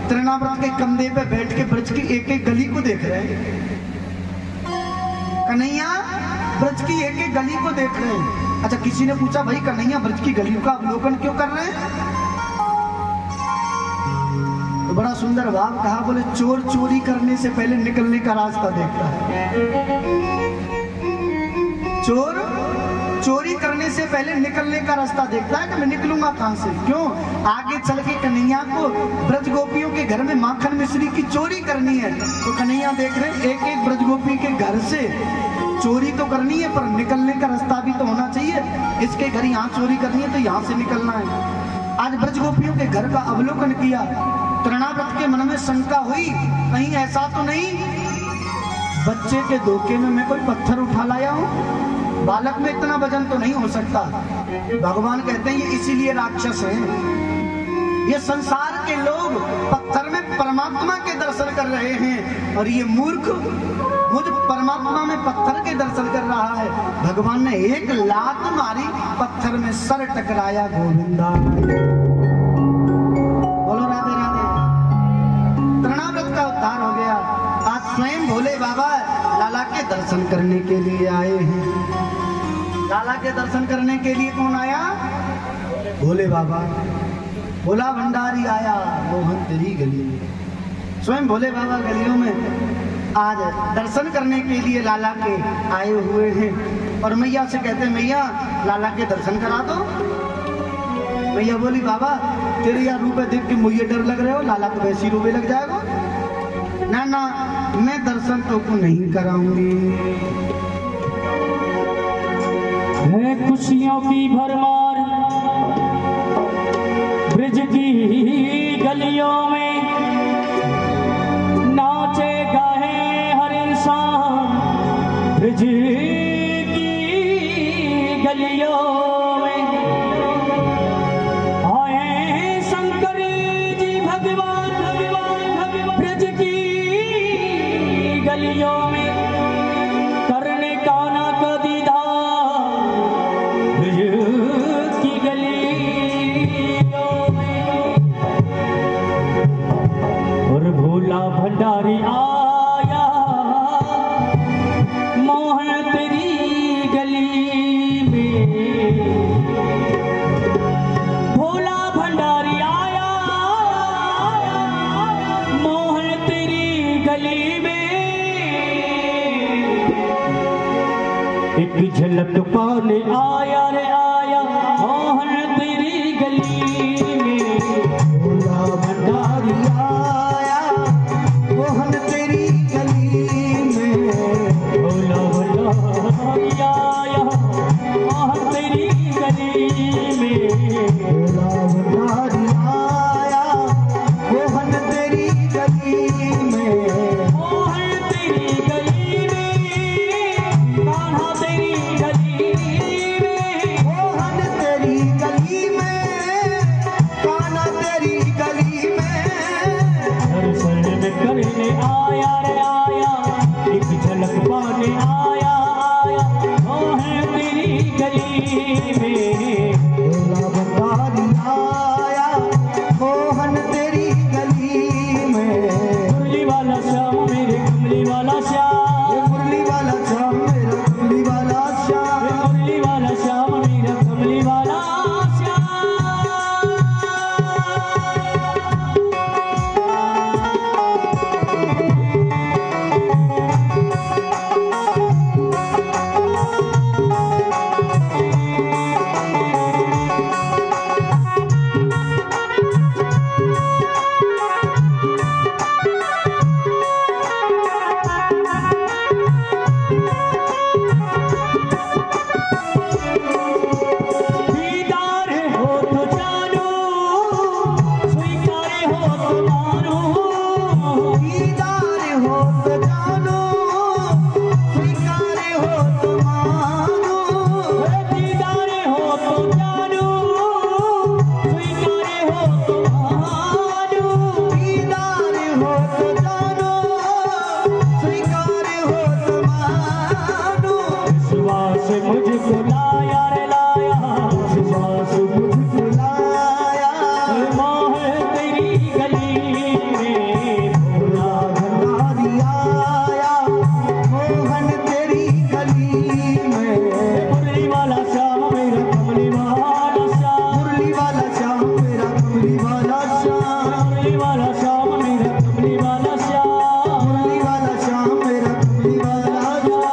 तृणाव्रत के कंधे पे बैठ के ब्रज की एक एक गली को देख रहे हैं। कन्हैया ब्रज की एक एक गली को देख रहे हैं। अच्छा, किसी ने पूछा भाई कन्हैया ब्रज की गलियों का अवलोकन क्यों कर रहे हैं? तो बड़ा सुंदर भाव कहा, बोले चोर चोरी करने से पहले निकलने का रास्ता देखता है। चोर चोरी करने से पहले निकलने का रास्ता देखता है कि मैं निकलूंगा कहां से। क्यों? आगे चल के कन्हैया को ब्रज गोपियों के घर में माखन मिश्री की चोरी करनी है। तो कन्हैया देख रहे एक एक ब्रज गोपी के घर से चोरी तो करनी है, पर निकलने का रास्ता भी तो होना चाहिए। इसके घर यहाँ चोरी करनी है तो यहाँ से निकलना है। आज ब्रज गोपियों के घर का अवलोकन किया। तृणाव्रत के मन में शंका हुई, कहीं ऐसा तो नहीं बच्चे के धोखे में मैं कोई पत्थर उठा लाया हूँ? बालक में इतना वजन तो नहीं हो सकता। भगवान कहते हैं ये इसीलिए राक्षस हैं। ये संसार के लोग पत्थर में परमात्मा के दर्शन कर रहे हैं और ये मूर्ख मुझ परमात्मा में पत्थर के दर्शन कर रहा है। भगवान ने एक लात मारी, पत्थर में सर टकराया। गोविंदा बोलो राधे राधे। तृणाव्रत का उद्धार हो गया। आज स्वयं भोले बाबा लाला के दर्शन करने के लिए आए हैं। लाला के दर्शन करने के लिए कौन आया? भोले बाबा। भोला भंडारी आया मोहन तेरी गली में। स्वयं भोले बाबा गलियों में आज दर्शन करने के लिए लाला के आए हुए हैं। और मैया से कहते हैं मैया लाला के दर्शन करा दो। मैया बोली बाबा तेरे यार रूपे देख के मुझे डर लग रहे हो, लाला को वैसी रूपे लग जाएगा। ना ना मैं दर्शन तो को नहीं कराऊंगी। है खुशियों की भरमार ब्रिज की गलियों में, नाचे गाए हर इंसान ब्रिज की गलियों में। आए शंकर जी भगवान ब्रिज की गलियों में, करने कान्हा का दीदार ब्रिज की गलियों में। और भोला भंडारी आया मोहन तेरी गली में। भोला भंडारी आया मोहन तेरी गली में। एक झलक पाने आया रे आया मोहन तेरी गली में। भोला भंडारी आया मोहन तेरी गली में। भोला भंडारी आया मोहन तेरी गली में। भोला भंडारी आया मोहन तेरी गली में। मोहन तेरी गली में, कान्हा तेरी गली में। मोहन तेरी गली में, कान्हा तेरी गली में। दर्शन करने आया रे आया, एक झलक पाने आया मोहन तेरी गली में। भोला भंडारी आया मोहन तेरी गली में। मुरली वाला श्याम मेरे कमली वाला श्याम, ये मुरली वाला श्याम मेरा कमली वाला श्याम। मुरली वाला श्याम मेरा कमली वाला श्याम। दीदार हो तो जानो, स्वीकार हो तो मानो। दीदार हो तो जानो, स्वीकार हो तो मानो। दीदार हो तो जानो, स्वीकार हो तो मानो। दीदार हो तो जानो, स्वीकार हो तो मानो। विश्वास मुझको लाया रे लाया, विश्वास मुझको लाया मोहन तेरी गली में। भोला भंडारी आया मोहन तेरी गली में। मुरली वाला श्याम मेरा कमली वाला श्याम। मुरली वाला श्याम मेरा कमली वाला श्याम। मुरली वाला श्याम मेरा कमली वाला श्याम। मुरली वाला श्याम मेरा कमली वाला श्याम।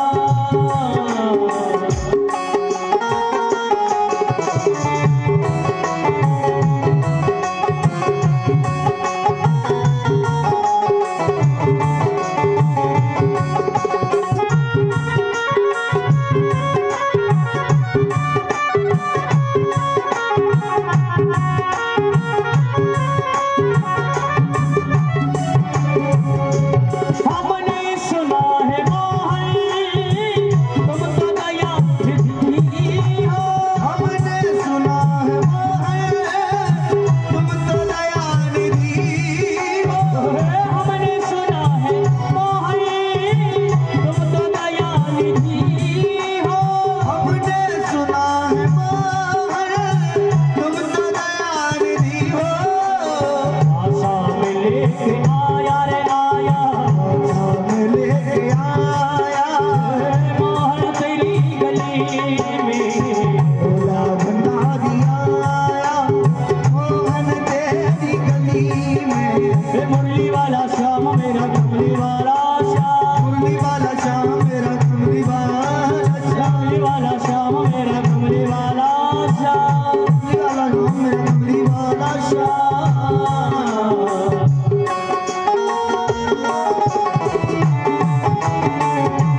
में। भोला भंडारी आया मोहन तेरी गली में। मुरली वाला श्याम मेरा कमली वाला श्याम, मुरली वाला श्याम मेरा कमली वाला श्याम, कमली वाला श्याम मेरा कमली वाला श्याम, कमली वाला श्याम मेरा कमली वाला श्याम।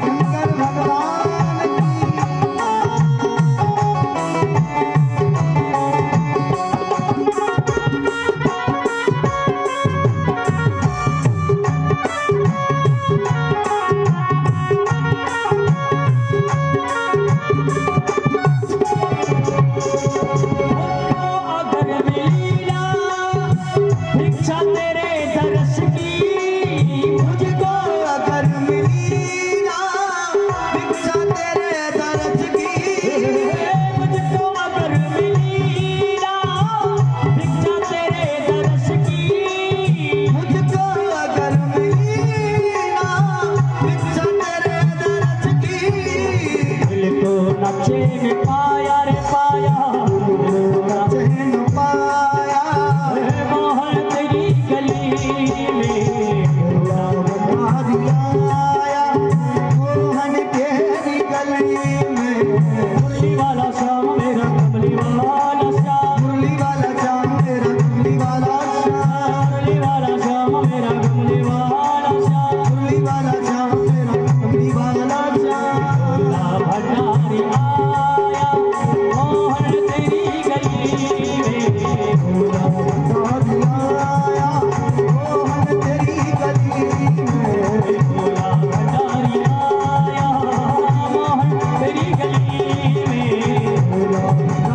शंकर भगवान अगर मिली ना भिक्षा तेरे दर्श की, मुझको अगर मिली ना भिक्षा तेरे दर्श की। मुझको अगर मिली ना भिक्षा तेरे दर्श की, मुझको अगर मिली ना भिक्षा तेरे दर्श की। दिल को न चैन पाया रे पाया, चैन पाया मोहन तेरी गली में। भोला भंडारी आया मोहन तेरी गली में। मुरली वाला श्याम मेरा कमली वाला श्याम, मुरली वाला श्याम मेरा कमली वाला श्याम, मुरली वाला श्याम मेरा कमली वाला श्याम, मुरली वाला श्याम मेरा कमली वाला श्याम। भोला भंडारी आया मोहन तेरी गली में। भोला भंडारी आया मोहन तेरी गली में। भोला भंडारी आया मोहन तेरी गली में। भोला भंडारी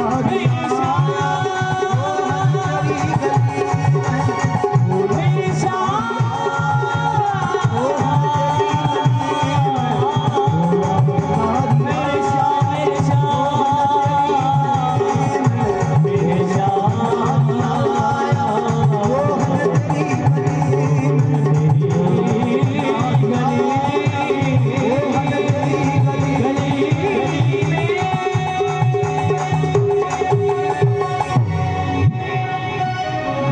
मेरी श्याम, मेरे श्याम, मेरे श्याम, मेरे श्याम आया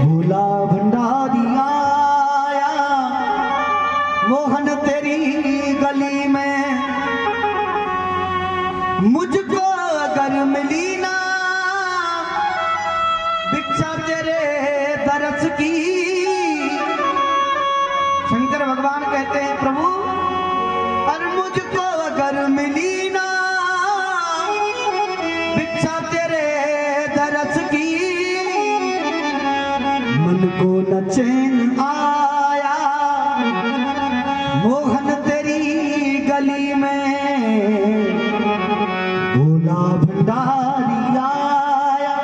भोला भंडारी आया मोहन तेरी गली में। मुझको अगर मिली ना भिक्षा तेरे दरस की। शंकर भगवान कहते हैं प्रभु और मुझको अगर मिली ना भिक्षा तेरे दरस की। मन को न चैन आया मोहन तेरी गली में। भोला भंडारी आया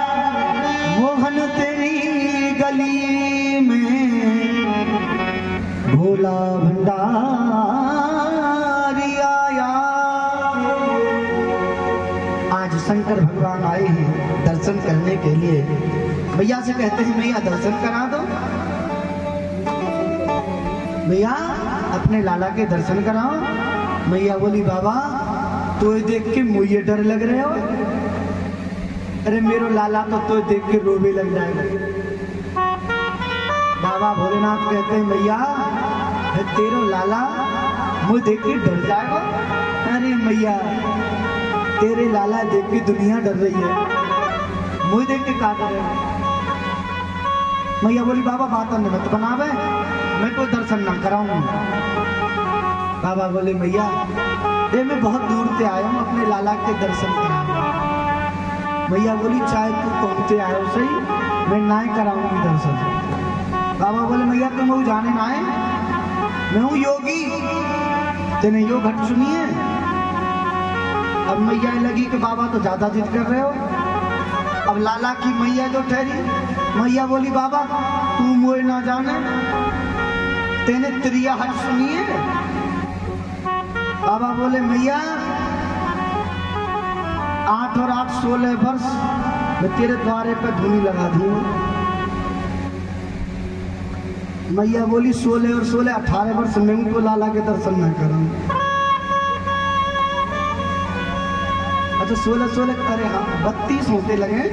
मोहन तेरी गली में। भोला भंडारी आया। आज शंकर भगवान आए हैं दर्शन करने के लिए। भैया से कहते हैं भैया दर्शन करा दो। भैया अपने लाला के दर्शन कराओ। भैया बोली बाबा तो देख के मुझे डर लग रहे हो। अरे मेरो लाला तो देख के रोवे लग जाएगा। बाबा भोलेनाथ कहते हैं भैया तेरो लाला मुझे देख के डर जाएगा। अरे भैया तेरे लाला देख के दुनिया डर रही है, मुझे देख के का डर रहे। मैया बोली बाबा बात मत बनावे, मैं कोई दर्शन ना कराऊंगी। बाबा बोले मैया ये मैं बहुत दूर से आया हूँ अपने लाला के दर्शन कराने। मैया बोली चाहे तू पहुंचते आयो सही, मैं ना कराऊंगी दर्शन। बाबा बोले मैया तुम वो जाने ना आए, मैं हूँ योगी, तेने योग घट सुनी है। अब मैया लगी कि बाबा तो ज्यादा जिद कर रहे हो। अब लाला की मैया जो ठहरी, मैया बोली बाबा तू मोए ना जाने, तेने त्रिया हट सुनी है। बाबा बोले मैया 8 और 8 16 वर्ष मैं तेरे द्वारे पे धूनी लगा दी हूँ। मैया बोली 16 और 16 18 वर्ष में उनको लाला के दर्शन न करूं। तो 16 अरे हाँ 32 होते लगे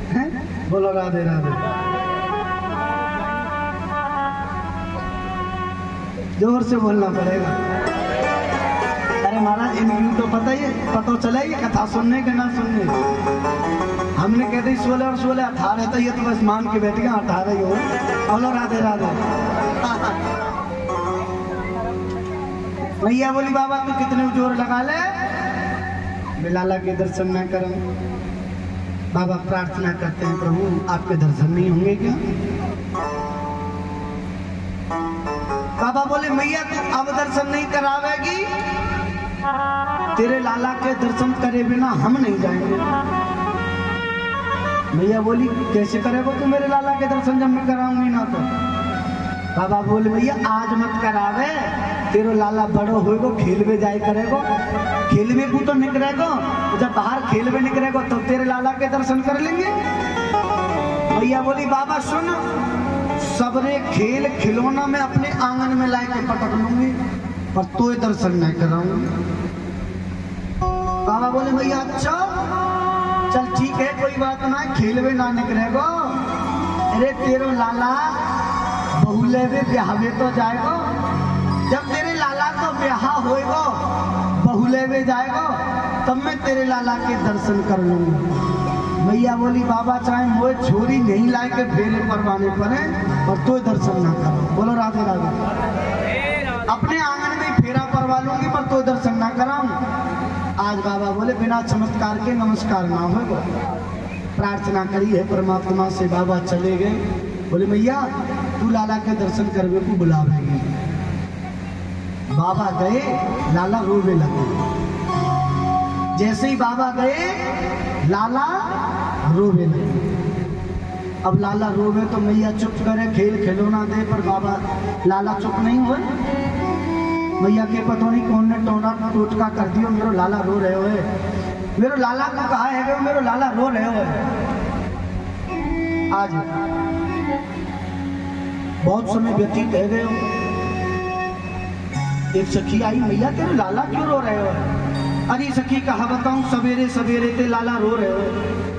हैं। बोलो राधे राधे। जोर से बोलना पड़ेगा। अरे महाराज इनको तो पता चला ये कथा सुनने के ना सुनने। हमने कहते 16 और 16 18 तो ये तो बस मान के बैठ गया 18 ही हो। बोलो राधे राधे। मैया बोली बाबा तू कितने जोर लगा ले, मैं लाला के दर्शन न करूं। बाबा प्रार्थना करते हैं प्रभु आपके दर्शन नहीं होंगे क्या? बाबा बोले मैया तू अब दर्शन नहीं करावेगी, तेरे लाला के दर्शन करे बिना हम नहीं जाएंगे। मैया बोली कैसे करेगो तू मेरे लाला के दर्शन जब मैं कराऊंगी ना तो? बाबा बोले भैया आज मत करावे, तेरो लाला बड़ो होएगो खेलवे जाए करेगो, खेलवे को तो निकलेगो, जब बाहर खेलवे निकलेगो तो तेरे लाला के दर्शन कर लेंगे। भैया बोली बाबा सुन, सबरे खेल खिलौना में अपने आंगन में लाके पटक लूंगी पर तोय दर्शन नहीं कराऊंगी। बाबा बोले भैया अच्छा चल ठीक है कोई बात ना, खेलवे ना निकलेगो। अरे तेरो लाला बहुले में ब्याहवे तो जाएगो, जब तेरे लाला को ब्याह होएगो बहुले में जाएगो तब मैं तेरे लाला के दर्शन कर लूंगा। मैया बोली बाबा चाहे मोए छोरी नहीं लाए के फेरे परवाने पड़े पर तो दर्शन ना करो। बोलो राधे राधे। अपने आंगन में फेरा परवा लूंगी पर तो दर्शन ना कराऊं। आज बाबा बोले बिना चमत्कार के नमस्कार ना होगा। प्रार्थना करी है परमात्मा से, बाबा चले गए। बोले मैया तू लाला के दर्शन करवे को बुलावेगी। बाबा गए, लाला रोवे लगे। जैसे ही बाबा गए लाला रोवे लगे। अब लाला रोवे तो मैया चुप करे, खेल खिलौना दे, पर बाबा लाला चुप नहीं हुए। मैया के पता नहीं कौन ने टोना टोटका कर दियो, मेरो लाला रो रहे हो, मेरो लाला को कहा है मेरो लाला रो रहे हो। आज बहुत समय व्यतीत है गए। एक सखी आई, मैया तेरे लाला क्यों रो रहे हो? अरे सखी कहा बताऊं, सवेरे सवेरे ते लाला रो रहे हो।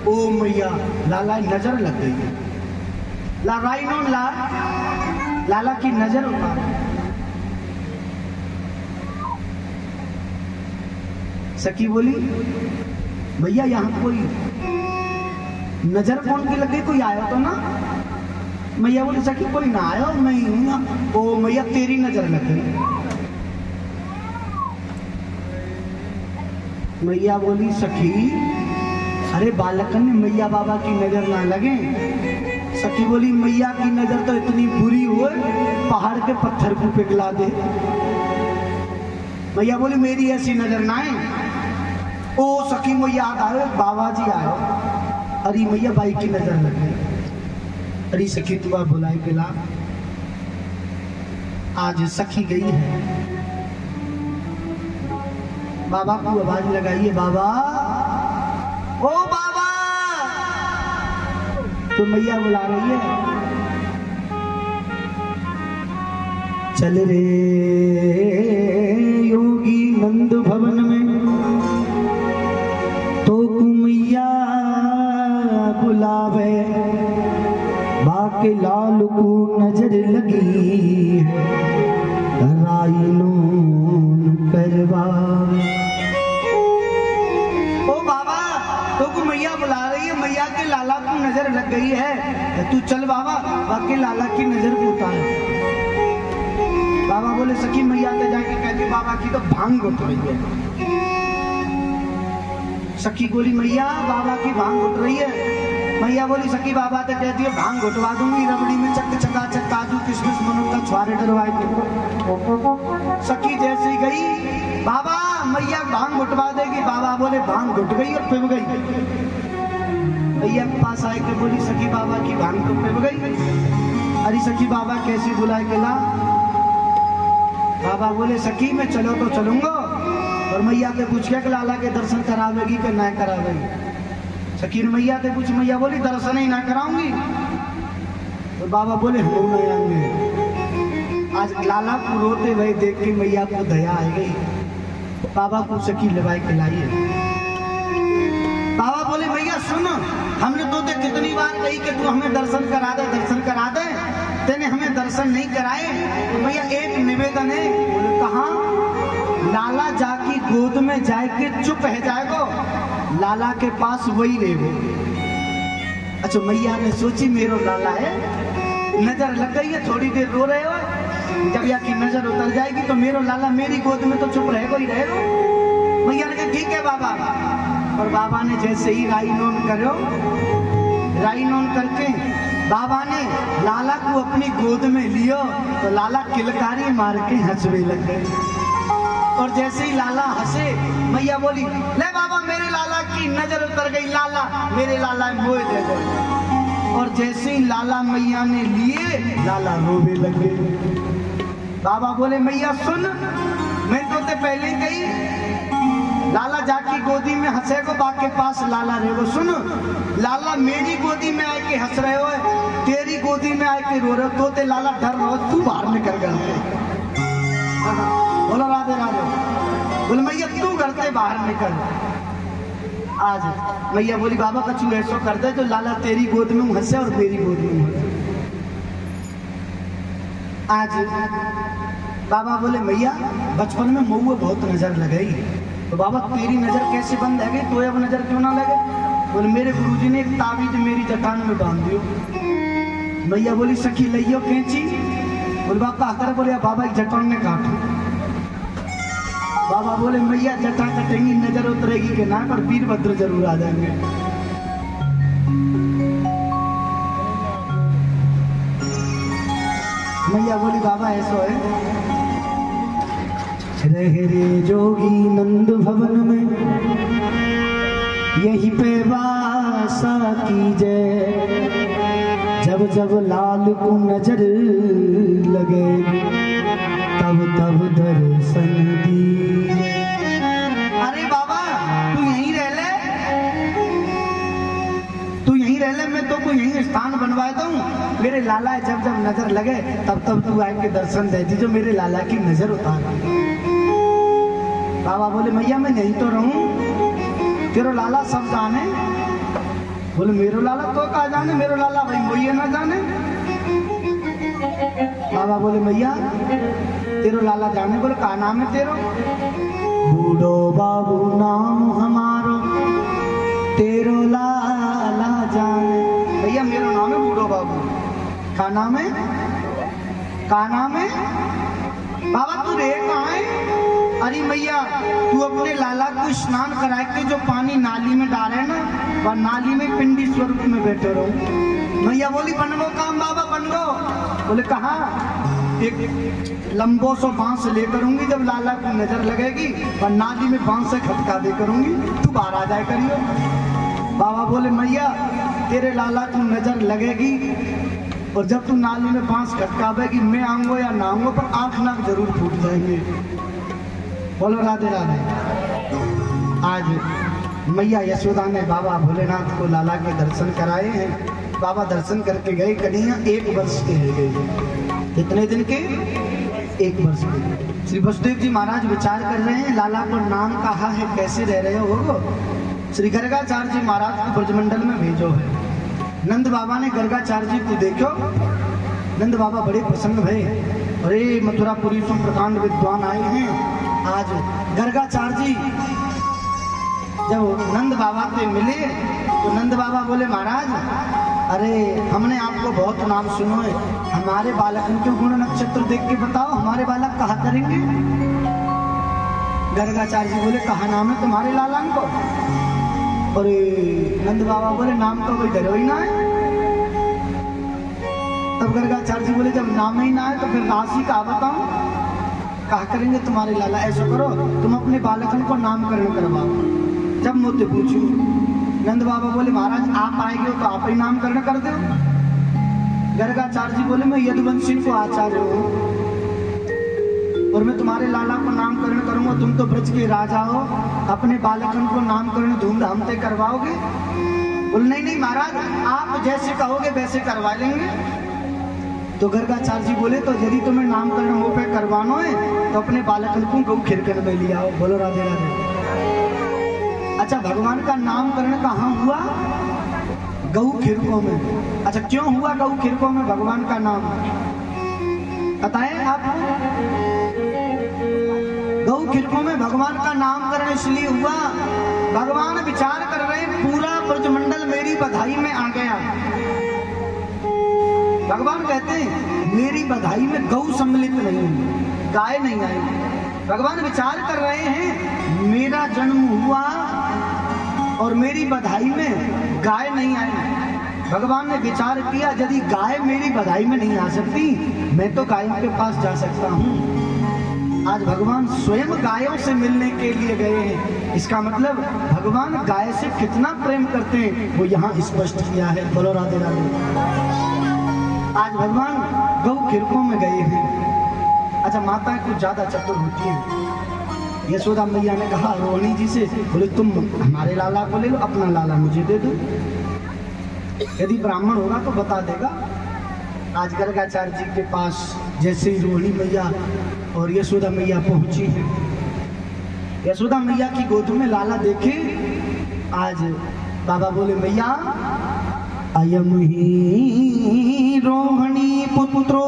ओ मैया लाला नजर लग गई है, लाला की नजर उतार। सखी बोली भैया यहाँ कोई नजर कौन की लग गई, कोई आया तो ना? मैया बोली सखी कोई ना आया, मैं ही हूँ। ओ मैया तेरी नजर लग गई। मैया बोली सखी अरे बालकन में मैया बाबा की नजर ना लगे। सखी बोली मैया की नजर तो इतनी बुरी हुए पहाड़ के पत्थर को पिघला दे। मैया बोली मेरी ऐसी नजर ना है। ओ सखी मुझे याद आए बाबा जी आए, अरे मैया बाई की नजर लग गई। अरे सखी तुम्हारा बुलाए पिला। आज सखी गई है, बाबा को आवाज लगाइए, बाबा ओ बाबा। तो मैया बुला रही है, चल रे योगी नंद भवन में, तो मैया बुलावे, बाके लाल को नजर लगी है, राइनो करवा। ओ बाबा तो मैया बुला रही है, मैया के लाला को नजर लग गई है, तू चल बाबा बाकी लाला की नजर को उतार। बाबा बोले सखी मैया के जाके कहती बाबा की तो भांग उठ रही है। सखी बोली मैया बाबा की भांग उठ रही है। मैया बोली सखी बाबा तो कहती है भांग उठवा दूंगी, रबड़ी में चक चका चक काजू किशमिश मनु का छुआरे डरवाए। सखी जैसे ही गई बाबा मैया भांग उठवा देगी। बाबा बोले भांग उठ गई और पिब गई। मैया के पास आए के बोली सखी बाबा की भांग तो पिब गई। अरे सखी बाबा कैसी बुलाए के ला? बाबा बोले सखी मैं चलो तो चलूंगा, और मैया के पूछ के लाला के दर्शन करावेगी कि ना करावेगी? सखी मैया से पूछ, मैया बोली दर्शन ही ना कराऊंगी। तो बाबा बोले हम नहीं आएंगे। आज लाला को रोते हुए देख के मैया को दया आ गई। बाबा को सखी लवाई खिलाई है। सुन, हमने तो कितनी बार कही कि तू हमें दर्शन करा दे, दर्शन करा दे, तेने हमें दर्शन नहीं कराए। भैया एक निवेदन है। बोले कहाँ? लाला जाकी गोद में जाए के चुप है जाएगो, लाला के पास वही रहेगो। अच्छा मैया ने सोची मेरो लाला है, नजर लग गई है, थोड़ी देर रो रहे हो, जब या की नजर उतर जाएगी तो मेरो लाला मेरी गोद में तो चुप रहेगा ही रहेगा। मैया ने कहा ठीक है बाबा। और बाबा ने जैसे ही राई नोन करो, राई नोन करके बाबा ने लाला को अपनी गोद में लियो तो लाला किलकारी मार के हंसने लग गए। और जैसे ही लाला हंसे, मैया बोली ले बाबा मेरे लाला की नजर उतर गई, लाला मेरे लाला मोए दे दो। और जैसे ही लाला मैया ने लिए, लाला रोने लगे। बाबा बोले मैया सुन, मैं तो ते पहले ही कही, लाला जाकी गोदी में हंसे को बाप के पास लाला रहे वो। सुन, लाला मेरी गोदी में आए के हंस रहे हो, तेरी गोदी में आए के रो रहे हो, तो ते लाला डर रहो, तू बाहर निकल गए। बोलो राधे राधे। बोले मैया तू घर से बाहर निकल। आज मैया बोली बाबा कछु ऐसा कर दे जो लाला तेरी गोद में हंसे और मेरी गोद में हंसे। आज बाबा बोले मैया बचपन में मऊआ बहुत नजर लगाई, तो बाबा तेरी नजर कैसे बंद है गई, तो अब नजर क्यों ना लगे? बोले मेरे गुरुजी ने एक ताबीज मेरी जटान में बांध दियो। मैया बोली सखी लियो कैंची। बोले बाबा आकर बोले बाबा एक जटान ने काटो। बाबा बोले मैया जटा कटेंगी, नजर उतरेगी के ना, पर वीरभद्र जरूर आ जाएंगे। मैया बोली बाबा ऐसा है। रह रे जोगी नंद भवन में, यही पे वासा कीजय, जब जब लाल को नजर लगे, तब तब दर्शन दीजिए। अरे बाबा तू यहीं रह ले, तू यहीं रह ले, मैं तो को यहीं स्थान बनवा दूं। मेरे लाला जब जब नजर लगे तब तब तू आके दर्शन दे दी, जो मेरे लाला की नजर उतार। बाबा बोले मैया मैं नहीं तो रहूं, तेरो लाला सब जाने। बोले मेरो लाला तो कहा जाने, मेरो लाला भाई वही ना जाने। बाबा बोले मैया तेरो लाला जाने। बोले का नाम है तेरो? बूढ़ो बाबू नाम हमारो, तेरो लाला जाने। भैया मेरा नाम है बूढ़ो बाबू। का नाम है? का नाम है? बाबा तू रे कहाँ है? अरे मैया तू अपने लाला को स्नान करा के जो पानी नाली में डाले ना, वह नाली में पिंडी स्वरूप में बैठे रहो। मैया बोली बनवो काम बाबा बनवो। बोले कहाँ? एक लंबो सो बांस ले करूंगी, जब लाला को नजर लगेगी और नाली में बांस से खटका दे करूंगी, तू बाहर आ जाए करियो। बाबा बोले मैया तेरे लाला को नजर लगेगी और जब तू नाली में बांस खटकावेगी, मैं आऊंगा या ना आऊंगा पर आंख नाक जरूर फूट जाएंगे। बोलो राधे राधे। आज मैया यशोदा ने बाबा भोलेनाथ को लाला के दर्शन कराए हैं। बाबा दर्शन करके गए, कन्हैया 1 वर्ष के रह गए। कितने दिन के? 1 वर्ष के। श्री वसुदेव जी महाराज विचार कर रहे हैं लाला को नाम कहा है, कैसे रह रहे हो। श्री गर्गाचार्य जी महाराज को ब्रजमंडल में भेजो है। नंद बाबा ने गर्गाचार्य जी को देखो, नंद बाबा बड़े प्रसन्न भये। अरे मथुरापुरी से प्रकांड विद्वान आए हैं। आज गर्गाचार्य जी जब नंद बाबा से मिले तो नंद बाबा बोले महाराज अरे हमने आपको बहुत नाम सुनो है, हमारे बालक के गुण नक्षत्र देख के बताओ, हमारे बालक कहा करेंगे। गर्गाचार्य जी बोले कहा नाम है तुम्हारे लाला को? और नंद बाबा बोले नाम तो कोई धरो ही ना है। तब गर्गाचार्य जी बोले जब नाम ही ना है तो फिर राशि का बताओ, कहा करेंगे तुम्हारे लाला। ऐसा करो तुम अपने बालकन को नामकरण करवाओ। जब मुझसे पूछू, नंद बाबा बोले महाराज आप आएंगे तो आप ही नामकरण कर दो। गर्गाचार्य जी बोले मैं यदुवंशी को आचार्य हूँ और मैं तुम्हारे लाला को नामकरण करूंगा, तुम तो ब्रज के राजा हो, अपने बालकन को नामकरण धूमधाम से करवाओगे? बोले नहीं नहीं महाराज आप जैसे कहोगे वैसे करवा लेंगे। तो गर्गाचार्य जी बोले तो यदि तुम्हें नामकरण वो पे करवाना है तो अपने बालकन को गौ खिरकन में लिया आओ। बोलो राधे राधे। अच्छा भगवान का नामकरण कहाँ हुआ? गऊ खिरकों में। अच्छा क्यों हुआ गऊ खिरकों में भगवान का नाम? बताएं आप। गऊ खिरकों में भगवान का नामकरण इसलिए हुआ, भगवान विचार कर रहे पूरा ब्रजमंडल मेरी बधाई में आ गया। भगवान कहते हैं मेरी बधाई में गऊ सम्मिलित नहीं हुई, गाय नहीं आई। भगवान विचार कर रहे हैं मेरा जन्म हुआ और मेरी बधाई में गाय नहीं आई। भगवान ने विचार किया यदि गाय मेरी बधाई में नहीं आ सकती, मैं तो गायों के पास जा सकता हूँ। आज भगवान स्वयं गायों से मिलने के लिए गए हैं। इसका मतलब भगवान गाय से कितना प्रेम करते हैं वो यहाँ स्पष्ट किया है। बोलो राधे राधे। आज भगवान गऊ खिरकों में गए हैं। अच्छा माताएं कुछ ज्यादा चतुर होती हैं। यशोदा मैया ने कहा रोहिणी जी से, बोले तुम हमारे लाला को ले लो, अपना लाला मुझे दे दो। यदि ब्राह्मण होगा तो बता देगा। आज गर्गाचार्य जी के पास जैसे ही रोहिणी मैया और यशोदा मैया पहुंची है, यशोदा मैया की गोद में लाला देखे। आज बाबा बोले मैया अयम ही रोहिणी पुत्रो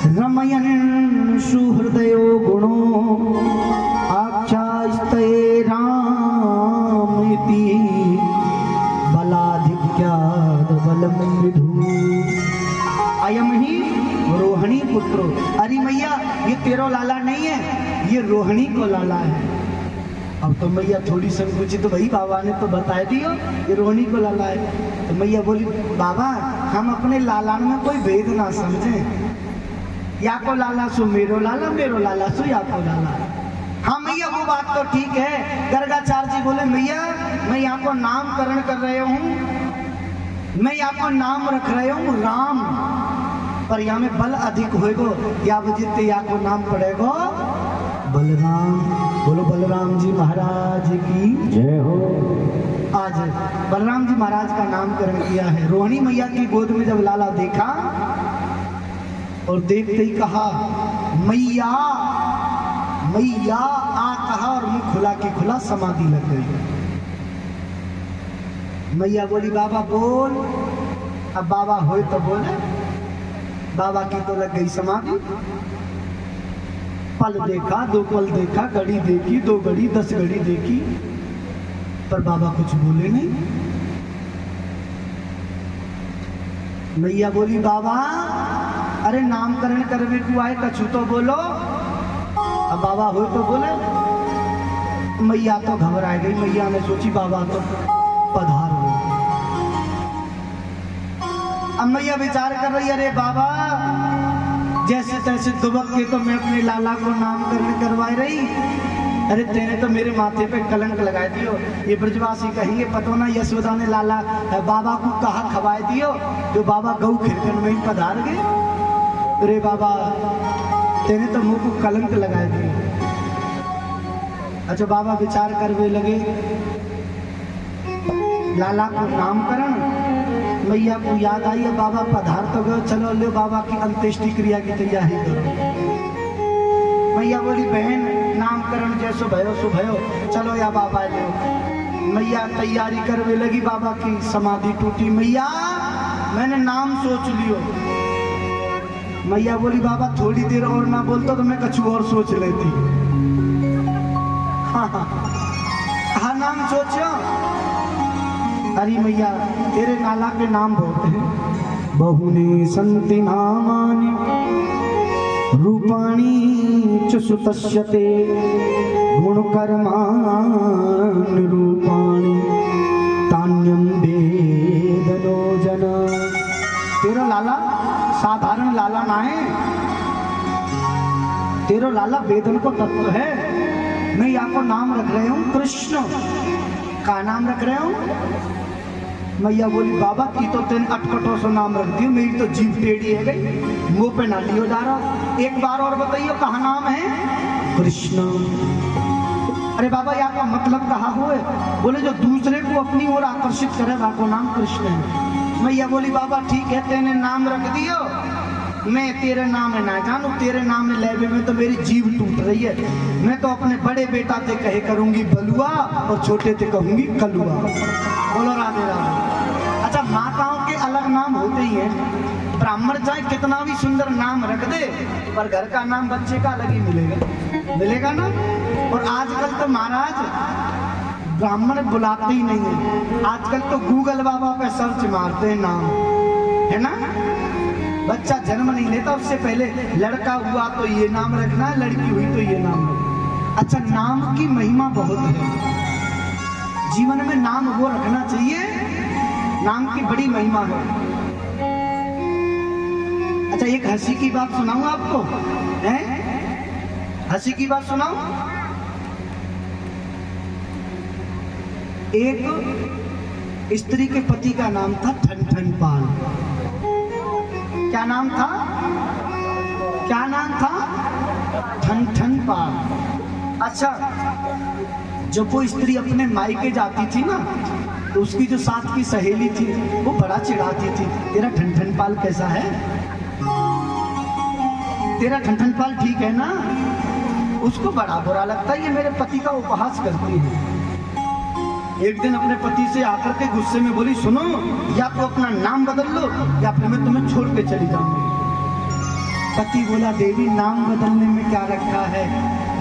रमयन सुहृदयो गुणो आख्यास्ते रामति बलाधिक्याद बलम विधु। अयम ही रोहिणी पुत्रो। अरे मैया ये तेरो लाला नहीं है, ये रोहिणी को लाला है। अब तो मैया थोड़ी संकुचित, तो भाई बाबा ने तो बता दियो ये रोहिणी को लाला है। तो मैया बोली बाबा हम अपने लालान में कोई भेद ना समझें, या को लाला सो मेरो लाला सो या को लाला। हाँ मैया वो बात तो ठीक है। गर्गाचार्य जी बोले मैया मैं यहाँ को नामकरण कर रहे हूँ, मैं यहाँ को नाम रख रहे हूँ राम, पर यहाँ में बल अधिक होएगो, या बजिते या को नाम पड़ेगो बलराम। बोलो बलराम जी महाराज की जय हो। आज बलराम जी महाराज का नामकरण किया है। रोहिणी मैया की गोद में जब लाला देखा और देखते ही कहा मैया मैया आ कहा और मुंह खुला के खुला समाधि लग गई। मैया बोली बाबा बोल। अब बाबा होए तो बोले। बाबा की तो लग गई समाधि। पल देखा, 2 पल देखा, घड़ी देखी, 2 घड़ी 10 घड़ी देखी, पर बाबा कुछ बोले नहीं। मैया बोली बाबा अरे नामकरण करने को आए कछु तो बोलो। अब बाबा हो तो बोले। मैया तो घबरा गई। मैया ने सोची बाबा तो पधार हो। अब मैया विचार कर रही अरे बाबा जैसे तैसे दुबक के तो मैं अपने लाला को नामकरण करवाई रही, अरे तेने तो मेरे माथे पे कलंक लगा दियो। ये ब्रजवासी कहेंगे पतो ना यशोदा ने लाला बाबा को कहा खवाए दियो, जो बाबा गऊ खिरकन में ही पधार गए। अरे बाबा तेने तो मुंह को कलंक लगा दिया। अच्छा बाबा विचार करने लगे लाला को नामकरण। मैया को याद आई है बाबा पधार तो गए, चलो ले बाबा की अंत्येष्टि क्रिया की तैयारी करो। मैया बोली बहन नामकरण जैसो भयो सो भयो, चलो या बाबा लो। मैया तैयारी करने लगी। बाबा की समाधि टूटी। मैया मैंने नाम सोच लियो। मैया बोली बाबा थोड़ी देर और ना बोलता तो मैं कछु और सोच लेती। हाँ नाम सोचो। अरे मैया तेरे नाला के नाम बहुत हैं। बहुनी संति नामानि रूपाणी च सुतस्यते गुणकर्मान् रूपाणी तान्यं वेदनो जन। तेरा लाला साधारण लाला ना है, तेरा लाला वेदन को तत्व है। मैं यहाँ को नाम रख रहे हूँ कृष्ण। का नाम रख रहे हूँ? मैया बोली बाबा की तो तेन अटपटो से नाम रख दियो, मेरी तो जीभ टेढ़ी है गई, मुंह पे ना लियो जा रहा। एक बार और बताइए कहा नाम है? कृष्ण। अरे बाबा यहाँ का मतलब कहा हुए? बोले जो दूसरे को अपनी ओर आकर्षित करे वहाँ को नाम कृष्ण है। मैया बोली बाबा ठीक है तेने नाम रख दियो, मैं तेरे नाम में ना जानू, तेरे नाम में लेवे में तो मेरी जीव टूट रही है। मैं तो अपने बड़े बेटा से कहे करूंगी बलुआ और छोटे से कहूंगी कलुआ। बोलो राधे राधे। अच्छा, माताओं के अलग नाम होते ही हैं। ब्राह्मण चाहे कितना भी सुंदर नाम रख दे, पर घर का नाम बच्चे का अलग ही मिलेगा ना। और आजकल तो महाराज ब्राह्मण बुलाते ही नहीं है, आजकल तो गूगल बाबा पे सर्च मारते हैं नाम, है ना। बच्चा जन्म नहीं लेता उससे पहले लड़का हुआ तो ये नाम रखना है, लड़की हुई तो ये नाम रखना। अच्छा, नाम की महिमा बहुत है, जीवन में नाम वो रखना चाहिए, नाम की बड़ी महिमा है। अच्छा, एक हंसी की बात सुनाऊं आपको, हैं? हंसी की बात सुनाऊं। एक स्त्री के पति का नाम था ठन पाल। क्या नाम था? क्या नाम था? ठन पाल। अच्छा, जब वो स्त्री अपने मायके जाती थी ना, तो उसकी जो साथ की सहेली थी वो बड़ा चिढ़ाती थी, तेरा ठन पाल कैसा है, तेरा ठन पाल ठीक है ना। उसको बड़ा बुरा लगता है, ये मेरे पति का उपहास करती है। एक दिन अपने पति से आकर के गुस्से में बोली, सुनो, या तो अपना नाम बदल लो या फिर मैं तुम्हें छोड़ के चली जाऊंगी। पति बोला, देवी नाम बदलने में क्या रखा है,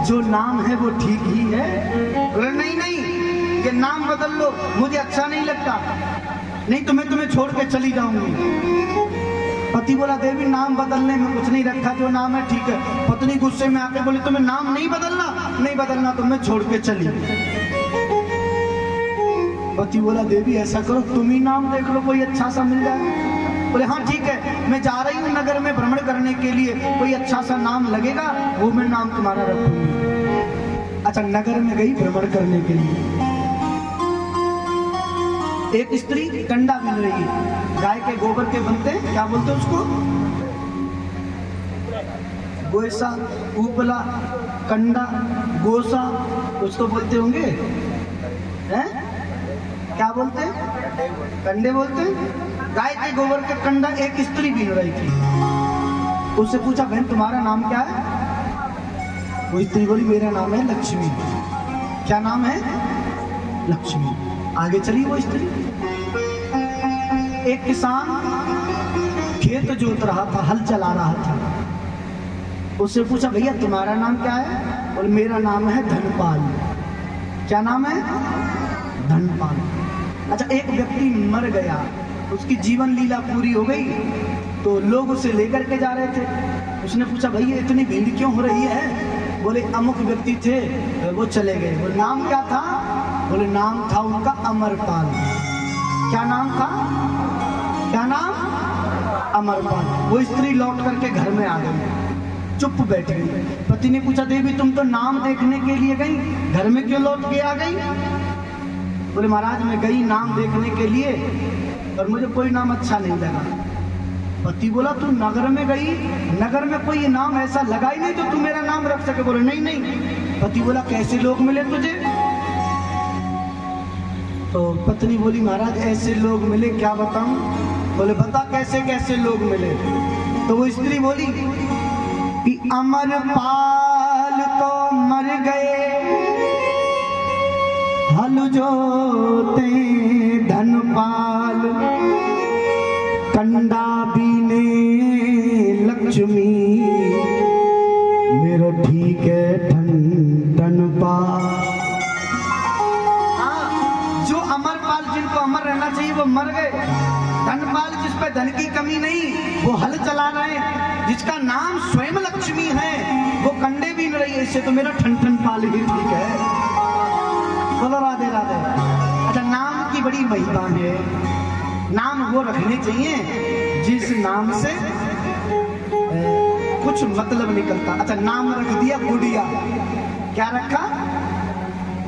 जो नाम है वो ठीक ही है। बोले, नहीं, ये नाम बदल लो, मुझे अच्छा नहीं लगता, नहीं तो मैं तुम्हें छोड़ के चली जाऊंगी। पति बोला, देवी नाम बदलने में कुछ नहीं रखा, जो नाम है ठीक है। पत्नी गुस्से में आके बोली, तुम्हें नाम नहीं बदलना तो मैं छोड़ के चली। पति बोला, देवी ऐसा करो, तुम ही नाम देख लो, कोई अच्छा सा मिल जाए। बोले, हाँ ठीक है, मैं जा रही हूँ नगर में भ्रमण करने के लिए, कोई अच्छा सा नाम लगेगा वो मैं नाम तुम्हारा रखूंगी। अच्छा, नगर में गई भ्रमण करने के लिए। एक स्त्री कंडा बिन रही है, गाय के गोबर के बनते, क्या बोलते उसको, गोयसा, उपला, कंडा, गोसा, उसको बोलते होंगे, हैं? क्या बोलते हैं? कंडे बोलते हैं। गाय के गोबर के कंडा एक स्त्री बीन रही थी। उससे पूछा, बहन तुम्हारा नाम क्या है? वो स्त्री बोली, मेरा नाम है लक्ष्मी। क्या नाम है? लक्ष्मी। आगे चली वो स्त्री। एक किसान खेत जोत रहा था, हल चला रहा था। उससे पूछा, भैया तुम्हारा नाम क्या है? बोले, मेरा नाम है धनपाल। क्या नाम है? धनपाल। अच्छा, एक व्यक्ति मर गया, उसकी जीवन लीला पूरी हो गई, तो लोग उसे लेकर के जा रहे थे। उसने पूछा, भैया इतनी भीड़ क्यों हो रही है? बोले, अमुक व्यक्ति थे, वो चले गए। बोले, नाम क्या था? बोले, नाम था उनका अमरपाल। क्या नाम था? क्या नाम? अमरपाल। वो स्त्री लौट करके घर में आ गई, चुप बैठ गई। पति ने पूछा, देवी तुम तो नाम देखने के लिए गई, घर में क्यों लौट के आ गई? बोले, महाराज मैं गई नाम देखने के लिए, पर मुझे कोई नाम अच्छा नहीं लगा। पति बोला, तू नगर में गई, नगर में कोई नाम ऐसा लगा ही नहीं तो तू मेरा नाम रख सके। बोले, नहीं। पति बोला, कैसे लोग मिले तुझे? तो पत्नी बोली, महाराज ऐसे लोग मिले, क्या बताऊं? बोले, बता कैसे कैसे लोग मिले। तो वो स्त्री बोली कि अमरपाल तो मर गए, हल जोते धनपाल, कंडा बीने लक्ष्मी, मेरो ठीक है धनपाल। हाँ, जो अमरपाल जिनको अमर रहना चाहिए वो मर गए। धनपाल जिस पे धन की कमी नहीं, वो हल चला रहे हैं। जिसका नाम स्वयं लक्ष्मी है वो कंडे बीन रही है, इससे तो मेरा ठन पाल ही ठीक है। बोलो राधे राधे। अच्छा, नाम की बड़ी महिमा है, नाम वो रखने चाहिए जिस नाम से कुछ मतलब निकलता। अच्छा, नाम रख दिया गुड़िया। क्या रखा?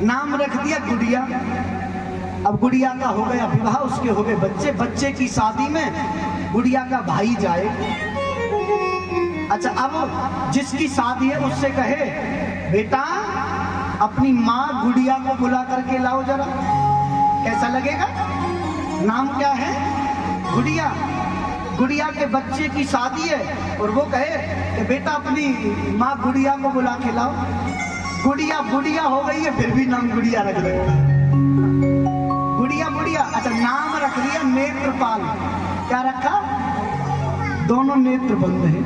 नाम रख दिया गुड़िया। अब गुड़िया का हो गया विवाह, उसके हो गए बच्चे, बच्चे की शादी में गुड़िया का भाई जाए। अच्छा, अब जिसकी शादी है उससे कहे, बेटा अपनी माँ गुड़िया को बुला करके लाओ जरा, कैसा लगेगा? नाम क्या है? गुड़िया। गुड़िया के बच्चे की शादी है और वो कहे कि बेटा अपनी माँ गुड़िया को बुला के लाओ। गुड़िया बुढ़िया हो गई है फिर भी नाम गुड़िया रख दे। गुड़िया बुढ़िया, अच्छा नाम रख लिया नेत्रपाल। क्या रखा? दोनों नेत्र बंद है,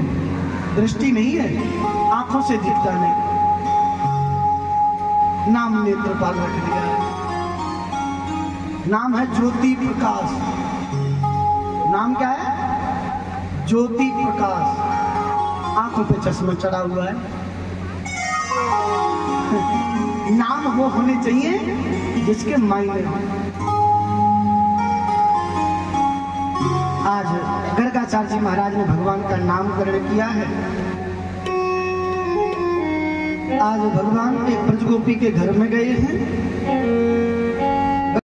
दृष्टि नहीं है, आंखों से दिखता नहीं, नाम नेत्रपाल रख दिया है। नाम है ज्योति प्रकाश। नाम क्या है? ज्योति प्रकाश। आंखों पे चश्मा चढ़ा हुआ है। नाम वो होने चाहिए जिसके मायने हो। आज गर्गाचार्य जी महाराज ने भगवान का नामकरण किया है। आज भगवान एक ब्रजगोपी के घर में गए हैं